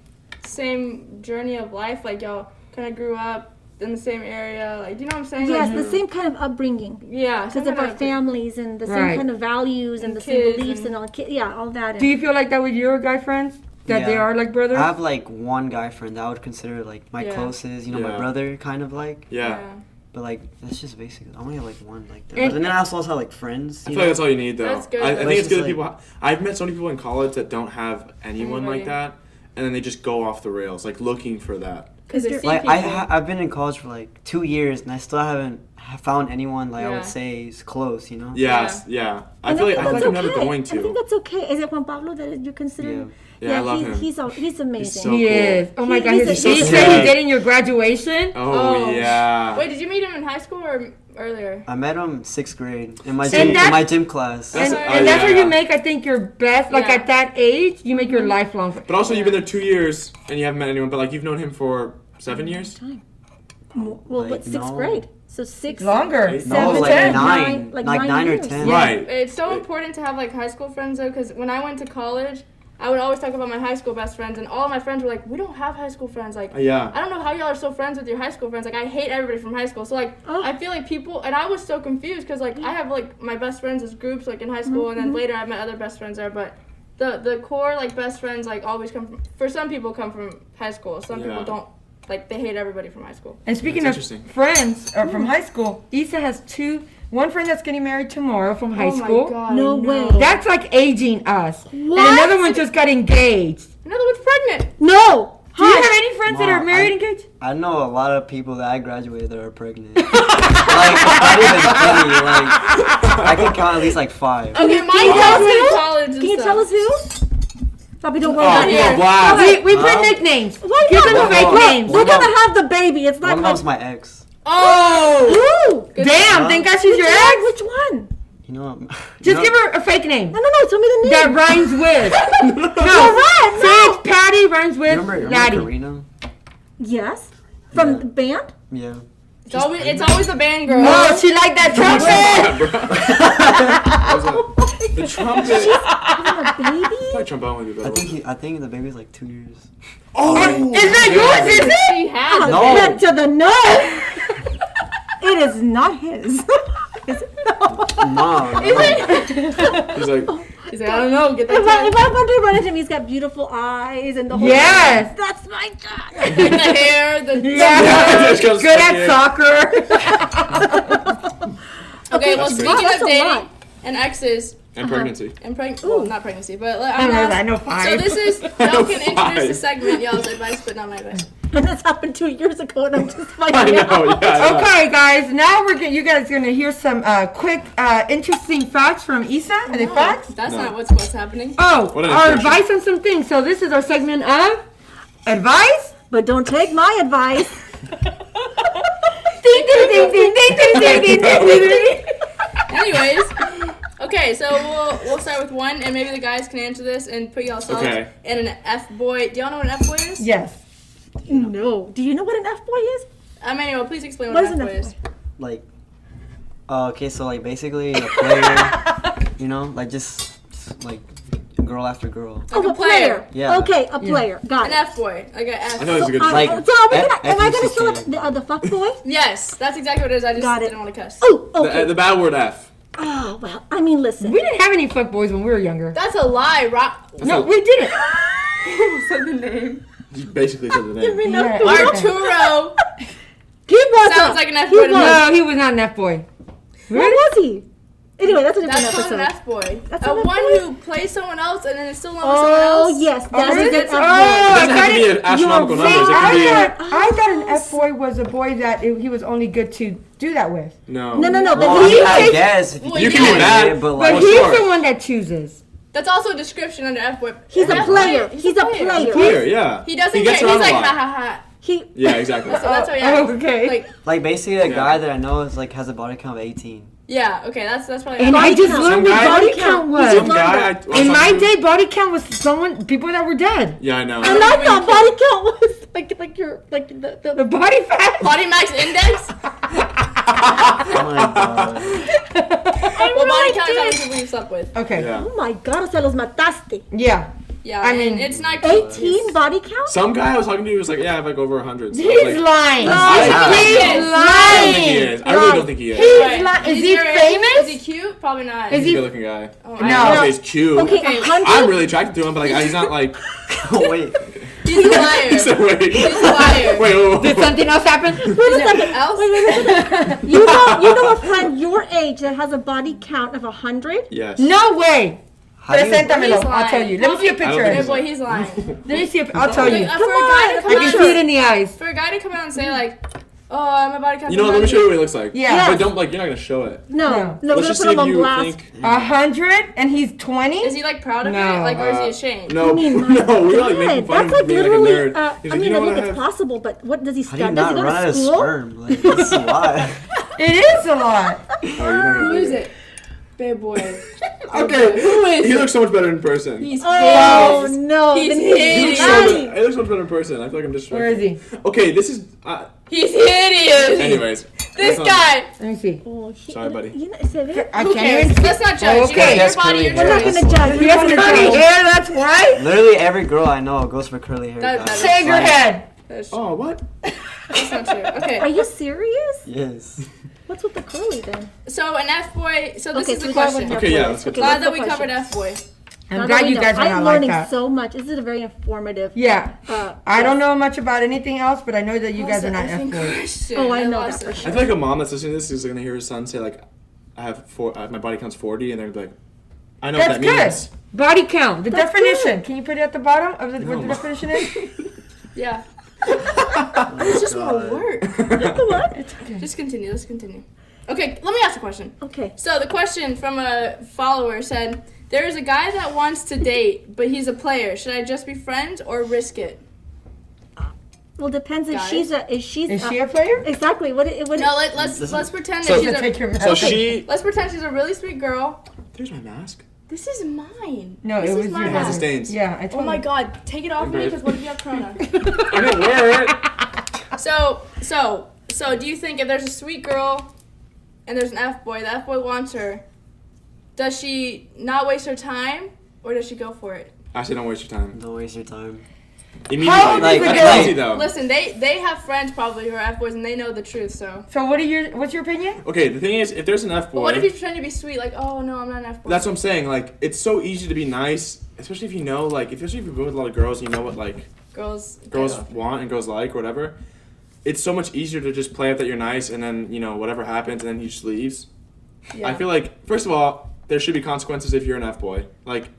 [SPEAKER 4] same journey of life. Like y'all kind of grew up in the same area. Like, do you know what I'm saying?
[SPEAKER 2] Yes,
[SPEAKER 4] Like,
[SPEAKER 2] the same kind of upbringing.
[SPEAKER 4] yeah.
[SPEAKER 2] Because
[SPEAKER 4] some
[SPEAKER 2] of our
[SPEAKER 4] kind
[SPEAKER 2] families and the same
[SPEAKER 1] Right.
[SPEAKER 2] kind of values and
[SPEAKER 4] And
[SPEAKER 2] the same
[SPEAKER 4] kids
[SPEAKER 2] beliefs
[SPEAKER 4] and-
[SPEAKER 2] and all all that.
[SPEAKER 1] do you feel like that with your guy friends? That they
[SPEAKER 3] Yeah.
[SPEAKER 1] are like brothers?
[SPEAKER 3] I have like one guy friend that I would consider like my
[SPEAKER 4] Yeah.
[SPEAKER 3] closest,
[SPEAKER 6] Yeah.
[SPEAKER 3] my brother kind of like.
[SPEAKER 6] Yeah.
[SPEAKER 3] But like that's just basically I only have like one like that.
[SPEAKER 1] And-
[SPEAKER 3] But then I also have like friends.
[SPEAKER 6] I
[SPEAKER 3] you
[SPEAKER 6] feel like
[SPEAKER 3] know?
[SPEAKER 6] that's all you need though.
[SPEAKER 4] That's good,
[SPEAKER 6] I
[SPEAKER 4] though.
[SPEAKER 6] think it's
[SPEAKER 3] It's
[SPEAKER 6] good that
[SPEAKER 3] just
[SPEAKER 6] people. I've met so many people in college that don't have anyone like
[SPEAKER 4] Anybody.
[SPEAKER 6] that, and then they just go off the rails, like looking for that.
[SPEAKER 4] Because they
[SPEAKER 2] Is
[SPEAKER 4] see
[SPEAKER 3] Like
[SPEAKER 4] people.
[SPEAKER 3] I've been in college for like 2 years and I still haven't found anyone like I
[SPEAKER 4] Yeah.
[SPEAKER 3] would say is close. You know.
[SPEAKER 6] Yes, yeah. I
[SPEAKER 2] And
[SPEAKER 6] feel like
[SPEAKER 2] that's
[SPEAKER 6] I'm never
[SPEAKER 2] okay.
[SPEAKER 6] going
[SPEAKER 2] I think
[SPEAKER 6] to.
[SPEAKER 2] that's okay. Is it Juan Pablo that you're considering?
[SPEAKER 6] Yeah, I love him.
[SPEAKER 2] He's amazing.
[SPEAKER 6] so
[SPEAKER 1] He
[SPEAKER 6] cool.
[SPEAKER 1] is. Oh my
[SPEAKER 2] He-
[SPEAKER 1] God,
[SPEAKER 2] he's
[SPEAKER 1] his
[SPEAKER 2] a-
[SPEAKER 1] he
[SPEAKER 2] he's
[SPEAKER 1] said
[SPEAKER 6] so-
[SPEAKER 1] he did in your graduation.
[SPEAKER 6] Oh, yeah.
[SPEAKER 4] Wait, did you meet him in high school or earlier?
[SPEAKER 3] I met him 6th grade in my
[SPEAKER 1] And
[SPEAKER 3] gym,
[SPEAKER 1] that-
[SPEAKER 3] in my gym class.
[SPEAKER 1] And,
[SPEAKER 6] That's-
[SPEAKER 1] and that's
[SPEAKER 6] yeah,
[SPEAKER 1] where
[SPEAKER 6] yeah.
[SPEAKER 1] you make, I think, your best. Like
[SPEAKER 4] Yeah.
[SPEAKER 1] at that age, you make your lifelong friend.
[SPEAKER 6] But also, you've been there 2 years and you haven't met anyone. But like, you've known him for 7 years.
[SPEAKER 2] Well,
[SPEAKER 3] Like,
[SPEAKER 2] what, sixth
[SPEAKER 3] no.
[SPEAKER 2] grade? So six.
[SPEAKER 1] Longer.
[SPEAKER 6] Eight.
[SPEAKER 3] No,
[SPEAKER 2] Seven,
[SPEAKER 3] like
[SPEAKER 2] 10,
[SPEAKER 3] 9,
[SPEAKER 2] like
[SPEAKER 3] like
[SPEAKER 2] 9
[SPEAKER 3] 9 or
[SPEAKER 2] years.
[SPEAKER 3] 10.
[SPEAKER 6] Right.
[SPEAKER 4] It's so important to have like high school friends though, because when I went to college, I would always talk about my high school best friends, and all of my friends were like, "We don't have high school friends." Like,
[SPEAKER 6] Yeah.
[SPEAKER 4] I don't know how y'all are so friends with your high school friends. Like, I hate everybody from high school. So like,
[SPEAKER 2] Oh.
[SPEAKER 4] I feel like people, and I was so confused because like I have like my best friends as groups like in high school, and then later I met other best friends there. But the core like best friends like always come from. For some people, come from high school. Some people
[SPEAKER 6] Yeah.
[SPEAKER 4] don't. Like they hate everybody from high school.
[SPEAKER 1] And speaking
[SPEAKER 6] That's
[SPEAKER 1] of
[SPEAKER 6] interesting.
[SPEAKER 1] friends from high school, Issa has one friend that's getting married tomorrow from high
[SPEAKER 4] oh
[SPEAKER 1] school.
[SPEAKER 4] My God,
[SPEAKER 2] No way.
[SPEAKER 1] That's like aging us.
[SPEAKER 2] What?
[SPEAKER 1] And another one just got engaged.
[SPEAKER 4] Another one's pregnant.
[SPEAKER 2] No.
[SPEAKER 1] Do you have any friends that
[SPEAKER 3] No,
[SPEAKER 1] are married
[SPEAKER 3] I-
[SPEAKER 1] engaged?
[SPEAKER 3] I know a lot of people that I graduated that are pregnant. Like, it's not even funny. Like, I can count at least like 5.
[SPEAKER 4] Okay, mine
[SPEAKER 2] you tell us
[SPEAKER 4] graduated
[SPEAKER 2] who?
[SPEAKER 4] college and
[SPEAKER 2] Can you
[SPEAKER 4] stuff.
[SPEAKER 2] tell us who? Bobby, don't worry
[SPEAKER 6] Oh,
[SPEAKER 2] about
[SPEAKER 4] here.
[SPEAKER 2] it.
[SPEAKER 6] wow.
[SPEAKER 1] We put
[SPEAKER 3] Huh?
[SPEAKER 1] nicknames.
[SPEAKER 2] Why
[SPEAKER 1] Give
[SPEAKER 2] not?
[SPEAKER 1] them
[SPEAKER 3] One
[SPEAKER 1] fake
[SPEAKER 3] of-
[SPEAKER 1] names.
[SPEAKER 2] They're
[SPEAKER 3] One of-
[SPEAKER 2] gonna have the baby. It's not
[SPEAKER 3] One of
[SPEAKER 2] like.
[SPEAKER 3] them's my ex.
[SPEAKER 1] Oh!
[SPEAKER 2] Who?
[SPEAKER 1] Damn, thank God she's your ex.
[SPEAKER 2] Which one?
[SPEAKER 3] You know,
[SPEAKER 1] Just
[SPEAKER 3] no,
[SPEAKER 1] give her a fake name.
[SPEAKER 2] No, tell me the name.
[SPEAKER 1] That rhymes with. No,
[SPEAKER 2] Lorette,
[SPEAKER 1] say
[SPEAKER 2] no.
[SPEAKER 1] it's Patty rhymes with
[SPEAKER 3] remember
[SPEAKER 1] Laddie.
[SPEAKER 3] Karina?
[SPEAKER 2] Yes. From
[SPEAKER 3] Yeah.
[SPEAKER 2] the band?
[SPEAKER 3] Yeah.
[SPEAKER 4] It's always the band girl.
[SPEAKER 1] Oh, she like that trumpet.
[SPEAKER 6] The trumpet.
[SPEAKER 2] A baby?
[SPEAKER 6] Probably trombone would be better.
[SPEAKER 3] I think the baby's like 2 years.
[SPEAKER 6] Oh,
[SPEAKER 1] Is that yours, is it?
[SPEAKER 4] She has it.
[SPEAKER 3] No.
[SPEAKER 2] Head to the no. It is not his. Is it?
[SPEAKER 3] Mom.
[SPEAKER 6] he's like,
[SPEAKER 4] He's like, I don't know. Get that
[SPEAKER 2] If I
[SPEAKER 4] time.
[SPEAKER 2] want to run into him, he's got beautiful eyes and the whole.
[SPEAKER 1] Yes.
[SPEAKER 2] That's my God.
[SPEAKER 4] And the hair, the
[SPEAKER 1] Yeah.
[SPEAKER 6] Just goes
[SPEAKER 1] Good
[SPEAKER 6] stuck
[SPEAKER 1] at
[SPEAKER 6] in.
[SPEAKER 1] soccer.
[SPEAKER 4] Okay, well,
[SPEAKER 6] That's
[SPEAKER 4] speaking
[SPEAKER 2] That's
[SPEAKER 4] of
[SPEAKER 2] a
[SPEAKER 4] dating
[SPEAKER 2] lot.
[SPEAKER 4] and exes
[SPEAKER 6] And pregnancy.
[SPEAKER 4] and pregnancy, well, not pregnancy, but like,
[SPEAKER 1] I
[SPEAKER 4] I'm
[SPEAKER 1] know
[SPEAKER 4] gonna
[SPEAKER 1] that. I know
[SPEAKER 4] ask- So
[SPEAKER 1] five.
[SPEAKER 4] this is y'all can introduce the segment, y'all's advice, but not my advice.
[SPEAKER 2] And this happened 2 years ago, and I'm just
[SPEAKER 6] I
[SPEAKER 2] finding
[SPEAKER 6] know,
[SPEAKER 2] out.
[SPEAKER 6] yeah. I know.
[SPEAKER 1] Okay, guys. Now you guys gonna hear some quick, interesting facts from Issa. Are they facts?
[SPEAKER 4] That's
[SPEAKER 6] No.
[SPEAKER 4] not what's happening.
[SPEAKER 1] Oh,
[SPEAKER 6] What an
[SPEAKER 1] our
[SPEAKER 6] introduction.
[SPEAKER 1] advice on some things. So this is our segment of advice.
[SPEAKER 2] But don't take my advice.
[SPEAKER 1] Ding ding ding ding ding ding ding ding ding ding.
[SPEAKER 4] Anyways, okay, so we'll start with one, and maybe the guys can answer this and put y'all selves
[SPEAKER 6] Okay.
[SPEAKER 4] in an F boy. Do y'all know what an F boy is?
[SPEAKER 1] Yes.
[SPEAKER 2] No. Do you know what an F boy is?
[SPEAKER 4] Emmanuel, please explain
[SPEAKER 2] What
[SPEAKER 4] what,
[SPEAKER 2] is
[SPEAKER 4] an
[SPEAKER 2] an
[SPEAKER 4] F boy
[SPEAKER 2] F
[SPEAKER 4] is.
[SPEAKER 3] Like, okay, so like basically a player, you know, like just like girl after girl.
[SPEAKER 4] Like
[SPEAKER 2] Oh,
[SPEAKER 4] a player.
[SPEAKER 3] Yeah.
[SPEAKER 2] Okay, a player. Got
[SPEAKER 4] An
[SPEAKER 2] it.
[SPEAKER 4] F boy, like an F.
[SPEAKER 6] I know it's a good
[SPEAKER 3] Like-
[SPEAKER 2] So are we gonna,
[SPEAKER 3] F-
[SPEAKER 2] am I gonna
[SPEAKER 3] F-U-C-K.
[SPEAKER 2] still the fuck boy?
[SPEAKER 4] Yes, that's exactly what it is. I just
[SPEAKER 2] Got it.
[SPEAKER 4] didn't want to cuss.
[SPEAKER 2] Oh, okay.
[SPEAKER 6] The bad word F.
[SPEAKER 2] Oh, well, I mean, listen.
[SPEAKER 1] We didn't have any fuck boys when we were younger.
[SPEAKER 4] That's a lie, Rock.
[SPEAKER 1] No, we didn't.
[SPEAKER 4] Said the name.
[SPEAKER 6] You basically said the name.
[SPEAKER 1] Yeah.
[SPEAKER 4] Arturo.
[SPEAKER 2] He was
[SPEAKER 4] Sounds like an F boy to me.
[SPEAKER 1] No, he was not an F boy.
[SPEAKER 2] What was he? Anyway, that's a different
[SPEAKER 4] That's not
[SPEAKER 2] episode.
[SPEAKER 4] an F boy.
[SPEAKER 2] That's
[SPEAKER 4] A
[SPEAKER 2] an F
[SPEAKER 4] one
[SPEAKER 2] boy?
[SPEAKER 4] who plays someone else and then is still in love with someone
[SPEAKER 2] Oh,
[SPEAKER 4] else.
[SPEAKER 2] yes. That's
[SPEAKER 1] really?
[SPEAKER 2] a good F
[SPEAKER 1] Oh,
[SPEAKER 2] boy.
[SPEAKER 6] It doesn't have to be an astronomical
[SPEAKER 1] See,
[SPEAKER 6] numbers. It can be.
[SPEAKER 1] I thought an F boy was a boy that he was only good to do that with.
[SPEAKER 6] No.
[SPEAKER 2] No,
[SPEAKER 3] Well,
[SPEAKER 2] but
[SPEAKER 3] I,
[SPEAKER 2] he
[SPEAKER 3] mean, I
[SPEAKER 2] takes-
[SPEAKER 3] guess if
[SPEAKER 4] Well,
[SPEAKER 6] You
[SPEAKER 4] yeah.
[SPEAKER 6] can be mad,
[SPEAKER 3] but
[SPEAKER 1] But
[SPEAKER 3] like,
[SPEAKER 6] Well,
[SPEAKER 1] he's
[SPEAKER 6] sure.
[SPEAKER 1] the one that chooses.
[SPEAKER 4] That's also a description under F boy.
[SPEAKER 2] He's a
[SPEAKER 4] F
[SPEAKER 2] player.
[SPEAKER 4] boy,
[SPEAKER 2] He's a player.
[SPEAKER 6] Clear, yeah.
[SPEAKER 4] He doesn't
[SPEAKER 6] gets
[SPEAKER 4] care. He's
[SPEAKER 6] around a
[SPEAKER 4] like,
[SPEAKER 6] lot.
[SPEAKER 4] ha ha ha.
[SPEAKER 2] He,
[SPEAKER 6] Yeah, exactly.
[SPEAKER 4] So that's what, yeah.
[SPEAKER 1] Oh, okay.
[SPEAKER 4] Like,
[SPEAKER 3] basically a
[SPEAKER 6] Yeah.
[SPEAKER 3] guy that I know is like has a body count of 18.
[SPEAKER 4] yeah, okay, that's probably.
[SPEAKER 1] And I just
[SPEAKER 2] count.
[SPEAKER 1] learned what
[SPEAKER 6] Some guy-
[SPEAKER 1] body count was.
[SPEAKER 6] Some guy.
[SPEAKER 1] In my day, body count was people that were dead.
[SPEAKER 6] Yeah, I know.
[SPEAKER 2] and I thought body count was like your
[SPEAKER 1] The
[SPEAKER 2] the
[SPEAKER 1] body fat.
[SPEAKER 4] Body max index?
[SPEAKER 3] Oh my god.
[SPEAKER 4] Well, body count is how many people you slept with.
[SPEAKER 1] Okay.
[SPEAKER 6] Yeah.
[SPEAKER 2] Oh my God, o sea, los mataste.
[SPEAKER 1] Yeah.
[SPEAKER 4] Yeah,
[SPEAKER 1] I
[SPEAKER 4] and
[SPEAKER 1] mean,
[SPEAKER 4] it's not cute.
[SPEAKER 2] 18 body count?
[SPEAKER 6] Some guy I was talking to was like, yeah, I have like over 100. So I was
[SPEAKER 1] He's
[SPEAKER 6] like,
[SPEAKER 1] lying.
[SPEAKER 3] That's
[SPEAKER 1] He's
[SPEAKER 3] not-
[SPEAKER 1] lying.
[SPEAKER 6] I don't think he is. I really don't think he is.
[SPEAKER 1] He's
[SPEAKER 4] Right.
[SPEAKER 1] lying. Is
[SPEAKER 4] He's
[SPEAKER 1] he
[SPEAKER 4] your age?
[SPEAKER 1] famous?
[SPEAKER 4] Is he cute? Probably not.
[SPEAKER 1] Is
[SPEAKER 6] He's
[SPEAKER 1] he-
[SPEAKER 6] a good looking guy.
[SPEAKER 4] Oh,
[SPEAKER 6] I
[SPEAKER 1] No.
[SPEAKER 6] don't know if he's cute.
[SPEAKER 2] Okay,
[SPEAKER 4] Okay,
[SPEAKER 2] 100.
[SPEAKER 6] I'm really attracted to him, but like he's not like.
[SPEAKER 3] Wait.
[SPEAKER 4] He's a liar.
[SPEAKER 6] He said, wait.
[SPEAKER 4] He's a liar.
[SPEAKER 6] Wait.
[SPEAKER 1] Did something else happen?
[SPEAKER 2] Wait a second.
[SPEAKER 4] Else?
[SPEAKER 2] You know a friend your age that has a body count of 100?
[SPEAKER 6] Yes.
[SPEAKER 1] No way.
[SPEAKER 3] How do you-
[SPEAKER 1] Preséntamelo.
[SPEAKER 4] He's
[SPEAKER 1] I'll tell
[SPEAKER 4] lying.
[SPEAKER 1] you. Let me see a
[SPEAKER 6] I
[SPEAKER 1] picture.
[SPEAKER 6] don't
[SPEAKER 4] Hey,
[SPEAKER 6] think
[SPEAKER 4] boy, he's lying.
[SPEAKER 1] Let me see. I'll tell you.
[SPEAKER 4] Like, for a guy to
[SPEAKER 1] I
[SPEAKER 4] come
[SPEAKER 1] can
[SPEAKER 4] out,
[SPEAKER 1] see it in the eyes.
[SPEAKER 4] for a guy to come out and say like, oh, my body count's
[SPEAKER 6] You know what? Let me show you what he looks like.
[SPEAKER 1] Yeah.
[SPEAKER 2] Yes.
[SPEAKER 6] But don't like. You're not gonna show it.
[SPEAKER 2] No.
[SPEAKER 1] No.
[SPEAKER 2] No,
[SPEAKER 6] Let's
[SPEAKER 2] we're
[SPEAKER 6] just
[SPEAKER 2] going
[SPEAKER 6] see
[SPEAKER 2] to put
[SPEAKER 6] if
[SPEAKER 2] him on
[SPEAKER 6] you
[SPEAKER 2] blast.
[SPEAKER 6] think.
[SPEAKER 1] 100 and he's 20?
[SPEAKER 4] Is he like proud of
[SPEAKER 1] No.
[SPEAKER 4] it? Like, or is he ashamed?
[SPEAKER 6] No,
[SPEAKER 2] I mean, my
[SPEAKER 6] no, we're like making
[SPEAKER 2] God,
[SPEAKER 6] fun
[SPEAKER 2] that's
[SPEAKER 6] of
[SPEAKER 2] like
[SPEAKER 6] me like a
[SPEAKER 2] literally.
[SPEAKER 6] nerd. He's
[SPEAKER 2] I
[SPEAKER 6] like,
[SPEAKER 2] mean,
[SPEAKER 6] you know
[SPEAKER 2] I
[SPEAKER 6] what?
[SPEAKER 2] think
[SPEAKER 6] I
[SPEAKER 2] it's
[SPEAKER 6] have.
[SPEAKER 2] possible, but what does he
[SPEAKER 3] How do you
[SPEAKER 2] study? Does
[SPEAKER 3] not
[SPEAKER 2] he go
[SPEAKER 3] run out
[SPEAKER 2] to
[SPEAKER 3] of
[SPEAKER 2] school?
[SPEAKER 3] sperm? Like, that's a lot.
[SPEAKER 1] It is a lot.
[SPEAKER 6] Oh, you're not gonna
[SPEAKER 4] Who is
[SPEAKER 6] believe
[SPEAKER 4] it? Bad boy.
[SPEAKER 6] Okay.
[SPEAKER 4] Who is
[SPEAKER 6] He
[SPEAKER 4] it?
[SPEAKER 6] looks so much better in person.
[SPEAKER 4] He's
[SPEAKER 2] Oh,
[SPEAKER 4] hideous.
[SPEAKER 2] no.
[SPEAKER 4] He's
[SPEAKER 2] then
[SPEAKER 6] He
[SPEAKER 4] hideous.
[SPEAKER 6] looks so much better in person. I feel like I'm just.
[SPEAKER 1] Where is he?
[SPEAKER 6] Okay, this is.
[SPEAKER 4] He's hideous.
[SPEAKER 6] Anyways.
[SPEAKER 4] This
[SPEAKER 6] that's not-
[SPEAKER 4] guy.
[SPEAKER 1] Let me see.
[SPEAKER 2] Oh,
[SPEAKER 6] Sorry, buddy.
[SPEAKER 2] You know, se ve?
[SPEAKER 1] I
[SPEAKER 4] Who
[SPEAKER 1] can't
[SPEAKER 4] cares?
[SPEAKER 1] even see.
[SPEAKER 4] Let's not judge.
[SPEAKER 1] Okay.
[SPEAKER 4] Your body, your
[SPEAKER 3] We're
[SPEAKER 2] We're not
[SPEAKER 4] choice.
[SPEAKER 2] going to judge.
[SPEAKER 1] He has curly hair, that's why.
[SPEAKER 3] Literally every girl I know goes for curly hair.
[SPEAKER 4] That-
[SPEAKER 3] guys.
[SPEAKER 1] Shave your
[SPEAKER 3] Like,
[SPEAKER 1] head.
[SPEAKER 4] That's
[SPEAKER 6] Oh, what?
[SPEAKER 4] not true.
[SPEAKER 2] Are
[SPEAKER 4] Okay.
[SPEAKER 2] you serious?
[SPEAKER 3] Yes.
[SPEAKER 2] What's with the curly then?
[SPEAKER 4] So an F boy. So this
[SPEAKER 2] Okay,
[SPEAKER 4] is
[SPEAKER 2] so
[SPEAKER 4] the
[SPEAKER 2] we got
[SPEAKER 4] question.
[SPEAKER 2] one
[SPEAKER 6] Okay, yeah, let's get to
[SPEAKER 4] Glad
[SPEAKER 2] what's
[SPEAKER 4] that
[SPEAKER 2] the
[SPEAKER 4] we covered
[SPEAKER 2] question?
[SPEAKER 4] F boy.
[SPEAKER 1] I'm
[SPEAKER 2] Now that
[SPEAKER 1] glad
[SPEAKER 2] we
[SPEAKER 1] you
[SPEAKER 2] know.
[SPEAKER 1] guys are
[SPEAKER 2] I'm
[SPEAKER 1] not like
[SPEAKER 2] learning
[SPEAKER 1] that.
[SPEAKER 2] so much. This is a very informative.
[SPEAKER 1] Yeah. I
[SPEAKER 2] yes.
[SPEAKER 1] don't know much about anything else, but I know that you guys are not F boys.
[SPEAKER 2] Oh, I know
[SPEAKER 4] lost
[SPEAKER 2] that for
[SPEAKER 4] it.
[SPEAKER 2] sure.
[SPEAKER 6] I feel like a mom that's listening to this is gonna hear her son say like, "I have my body count's 40," and they're gonna be like, "I know
[SPEAKER 1] That's
[SPEAKER 6] what that
[SPEAKER 1] good.
[SPEAKER 6] means."
[SPEAKER 1] Body count. The
[SPEAKER 2] That's
[SPEAKER 1] definition.
[SPEAKER 2] good.
[SPEAKER 1] Can you put it at the bottom of what
[SPEAKER 6] No.
[SPEAKER 1] the definition is?
[SPEAKER 4] Yeah.
[SPEAKER 3] It's
[SPEAKER 4] Just wanna work.
[SPEAKER 2] What?
[SPEAKER 4] Just continue. Let's continue. Okay, let me ask a question.
[SPEAKER 2] Okay.
[SPEAKER 4] So the question from a follower said, "There is a guy that wants to date, but he's a player. Should I just be friends or risk it?"
[SPEAKER 2] Well, depends if
[SPEAKER 4] Guys?
[SPEAKER 2] she's a. Is she's
[SPEAKER 1] Is she a player?
[SPEAKER 2] exactly what? What?
[SPEAKER 4] No, let's pretend
[SPEAKER 6] So-
[SPEAKER 4] that she's
[SPEAKER 1] Take your
[SPEAKER 4] a.
[SPEAKER 1] mask.
[SPEAKER 6] So
[SPEAKER 1] off.
[SPEAKER 6] she.
[SPEAKER 4] Let's pretend she's a really sweet girl.
[SPEAKER 6] There's my mask.
[SPEAKER 4] This is mine.
[SPEAKER 1] No,
[SPEAKER 4] this
[SPEAKER 1] it
[SPEAKER 4] is
[SPEAKER 1] was
[SPEAKER 4] my
[SPEAKER 1] your
[SPEAKER 6] It has the
[SPEAKER 4] mask.
[SPEAKER 6] stains.
[SPEAKER 1] Yeah, I told
[SPEAKER 4] Oh my
[SPEAKER 1] you.
[SPEAKER 4] god, take it off me
[SPEAKER 6] Okay.
[SPEAKER 4] because what if you have corona?
[SPEAKER 6] I didn't wear it.
[SPEAKER 4] So, do you think if there's a sweet girl and there's an F boy, the F boy wants her, does she not waste her time or does she go for it?
[SPEAKER 6] Actually, don't waste your time.
[SPEAKER 3] Don't waste your time.
[SPEAKER 6] Immediately.
[SPEAKER 1] How old
[SPEAKER 3] is the
[SPEAKER 6] That's
[SPEAKER 3] girl?
[SPEAKER 6] easy though.
[SPEAKER 4] Listen, they have friends probably who are F boys and they know the truth. So,
[SPEAKER 1] So what's your opinion?
[SPEAKER 6] Okay, the thing is, if there's an F
[SPEAKER 4] but
[SPEAKER 6] boy,
[SPEAKER 4] what if he's trying to be sweet? Like, oh no, I'm not an F boy.
[SPEAKER 6] that's what I'm saying. Like, it's so easy to be nice, especially if you know, like, especially if you've been with a lot of girls, and you know what like
[SPEAKER 4] girls.
[SPEAKER 6] girls want and girls like, or whatever. It's so much easier to just play up that you're nice, and then whatever happens, and then he just leaves.
[SPEAKER 4] Yeah.
[SPEAKER 6] I feel like, first of all, there should be consequences if you're an F boy. Like,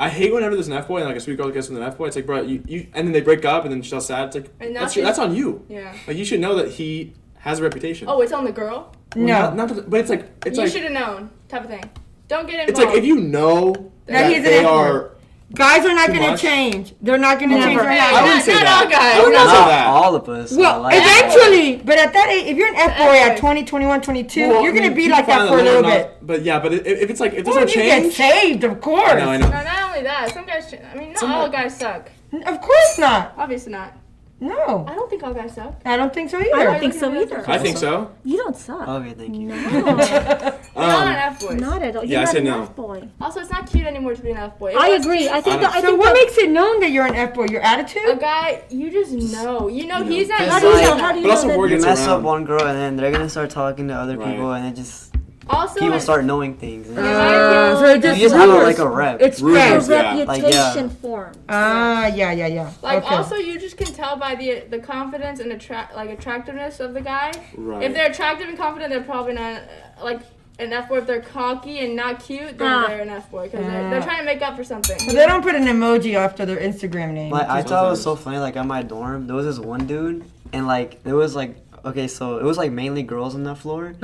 [SPEAKER 6] I hate whenever there's an F boy and like a sweet girl gets with an F boy. It's like, bro, you and then they break up and then she's all sad. It's like
[SPEAKER 4] And now
[SPEAKER 6] that's,
[SPEAKER 4] she's-
[SPEAKER 6] that's on you.
[SPEAKER 4] Yeah.
[SPEAKER 6] Like you should know that he has a reputation.
[SPEAKER 4] Oh, it's on the girl.
[SPEAKER 6] Well,
[SPEAKER 1] No.
[SPEAKER 6] not that- but it's like
[SPEAKER 4] You should have known, type of thing. Don't get
[SPEAKER 6] it's
[SPEAKER 4] involved.
[SPEAKER 6] like if you know
[SPEAKER 1] That
[SPEAKER 6] that
[SPEAKER 1] he's an
[SPEAKER 6] they
[SPEAKER 1] F boy.
[SPEAKER 6] are.
[SPEAKER 1] Guys are not
[SPEAKER 6] Too
[SPEAKER 1] going to
[SPEAKER 6] much?
[SPEAKER 1] change. They're not going to
[SPEAKER 2] Never.
[SPEAKER 1] change their
[SPEAKER 4] Hey,
[SPEAKER 6] I
[SPEAKER 1] habits.
[SPEAKER 6] wouldn't say
[SPEAKER 4] not
[SPEAKER 6] that.
[SPEAKER 4] all guys.
[SPEAKER 6] I would not say
[SPEAKER 3] Not
[SPEAKER 6] that.
[SPEAKER 3] all of us.
[SPEAKER 1] Well,
[SPEAKER 3] like,
[SPEAKER 1] eventually, but at that age, if you're an F boy
[SPEAKER 4] F
[SPEAKER 1] at
[SPEAKER 4] boy.
[SPEAKER 1] 20, 21, 22,
[SPEAKER 6] Well,
[SPEAKER 1] you're going to
[SPEAKER 6] I
[SPEAKER 1] be
[SPEAKER 6] mean,
[SPEAKER 1] like
[SPEAKER 6] people
[SPEAKER 1] that
[SPEAKER 6] find
[SPEAKER 1] for a
[SPEAKER 6] they're
[SPEAKER 1] little
[SPEAKER 6] not-
[SPEAKER 1] bit.
[SPEAKER 6] But yeah, but if it's like if there's
[SPEAKER 1] Well,
[SPEAKER 6] no
[SPEAKER 1] you get
[SPEAKER 6] change.
[SPEAKER 1] saved, of course.
[SPEAKER 6] I know, I know.
[SPEAKER 4] No, not only that. Some guys. I mean, not
[SPEAKER 6] Some-
[SPEAKER 4] all guys suck.
[SPEAKER 1] Of course not.
[SPEAKER 4] Obviously not.
[SPEAKER 1] No.
[SPEAKER 4] I don't think all guys suck.
[SPEAKER 1] I don't think so
[SPEAKER 2] I
[SPEAKER 1] either.
[SPEAKER 2] don't think so either.
[SPEAKER 6] I think so.
[SPEAKER 2] You don't suck.
[SPEAKER 3] Okay, thank you.
[SPEAKER 2] No,
[SPEAKER 4] You're not an F boy.
[SPEAKER 2] not at all.
[SPEAKER 6] Yeah,
[SPEAKER 2] You're
[SPEAKER 6] I
[SPEAKER 2] not
[SPEAKER 6] say
[SPEAKER 2] an
[SPEAKER 6] no.
[SPEAKER 2] F-boy.
[SPEAKER 4] Also, it's not cute anymore to be an F boy.
[SPEAKER 2] I agree. I think
[SPEAKER 6] I
[SPEAKER 2] that. I
[SPEAKER 1] So
[SPEAKER 2] think
[SPEAKER 1] what
[SPEAKER 2] that,
[SPEAKER 1] makes it known that you're an F boy? Your
[SPEAKER 4] A
[SPEAKER 1] attitude?
[SPEAKER 4] guy, you just know. You know,
[SPEAKER 6] You know,
[SPEAKER 4] he's not.
[SPEAKER 3] How
[SPEAKER 2] How
[SPEAKER 3] do
[SPEAKER 2] do
[SPEAKER 3] you
[SPEAKER 2] you
[SPEAKER 3] know-
[SPEAKER 2] know? How do you
[SPEAKER 6] But also
[SPEAKER 2] know
[SPEAKER 6] we're
[SPEAKER 2] that?
[SPEAKER 3] You
[SPEAKER 6] gets
[SPEAKER 3] mess up
[SPEAKER 6] around.
[SPEAKER 3] one girl and then they're gonna start talking to other
[SPEAKER 6] Right.
[SPEAKER 3] people and it just
[SPEAKER 4] Also,
[SPEAKER 3] people
[SPEAKER 4] in-
[SPEAKER 3] start knowing things. And
[SPEAKER 1] So it just
[SPEAKER 3] you just have
[SPEAKER 1] rumors.
[SPEAKER 3] like a rep.
[SPEAKER 1] It's
[SPEAKER 6] Rumors,
[SPEAKER 1] spreads.
[SPEAKER 2] Your
[SPEAKER 6] yeah.
[SPEAKER 2] reputation
[SPEAKER 3] Like,
[SPEAKER 2] forms.
[SPEAKER 1] Yeah.
[SPEAKER 4] like
[SPEAKER 1] okay.
[SPEAKER 4] also you just can tell by the confidence and attractiveness of the guy.
[SPEAKER 6] Right.
[SPEAKER 4] If they're attractive and confident, they're probably not like an F boy. If they're cocky and not cute, then they're an F boy because they're trying to make up for something.
[SPEAKER 1] So they don't put an emoji after their Instagram name.
[SPEAKER 3] Like I
[SPEAKER 6] Just
[SPEAKER 3] thought it was
[SPEAKER 6] sometimes.
[SPEAKER 3] so funny. Like at my dorm, there was this one dude, and like there was like okay, so it was like mainly girls on that floor,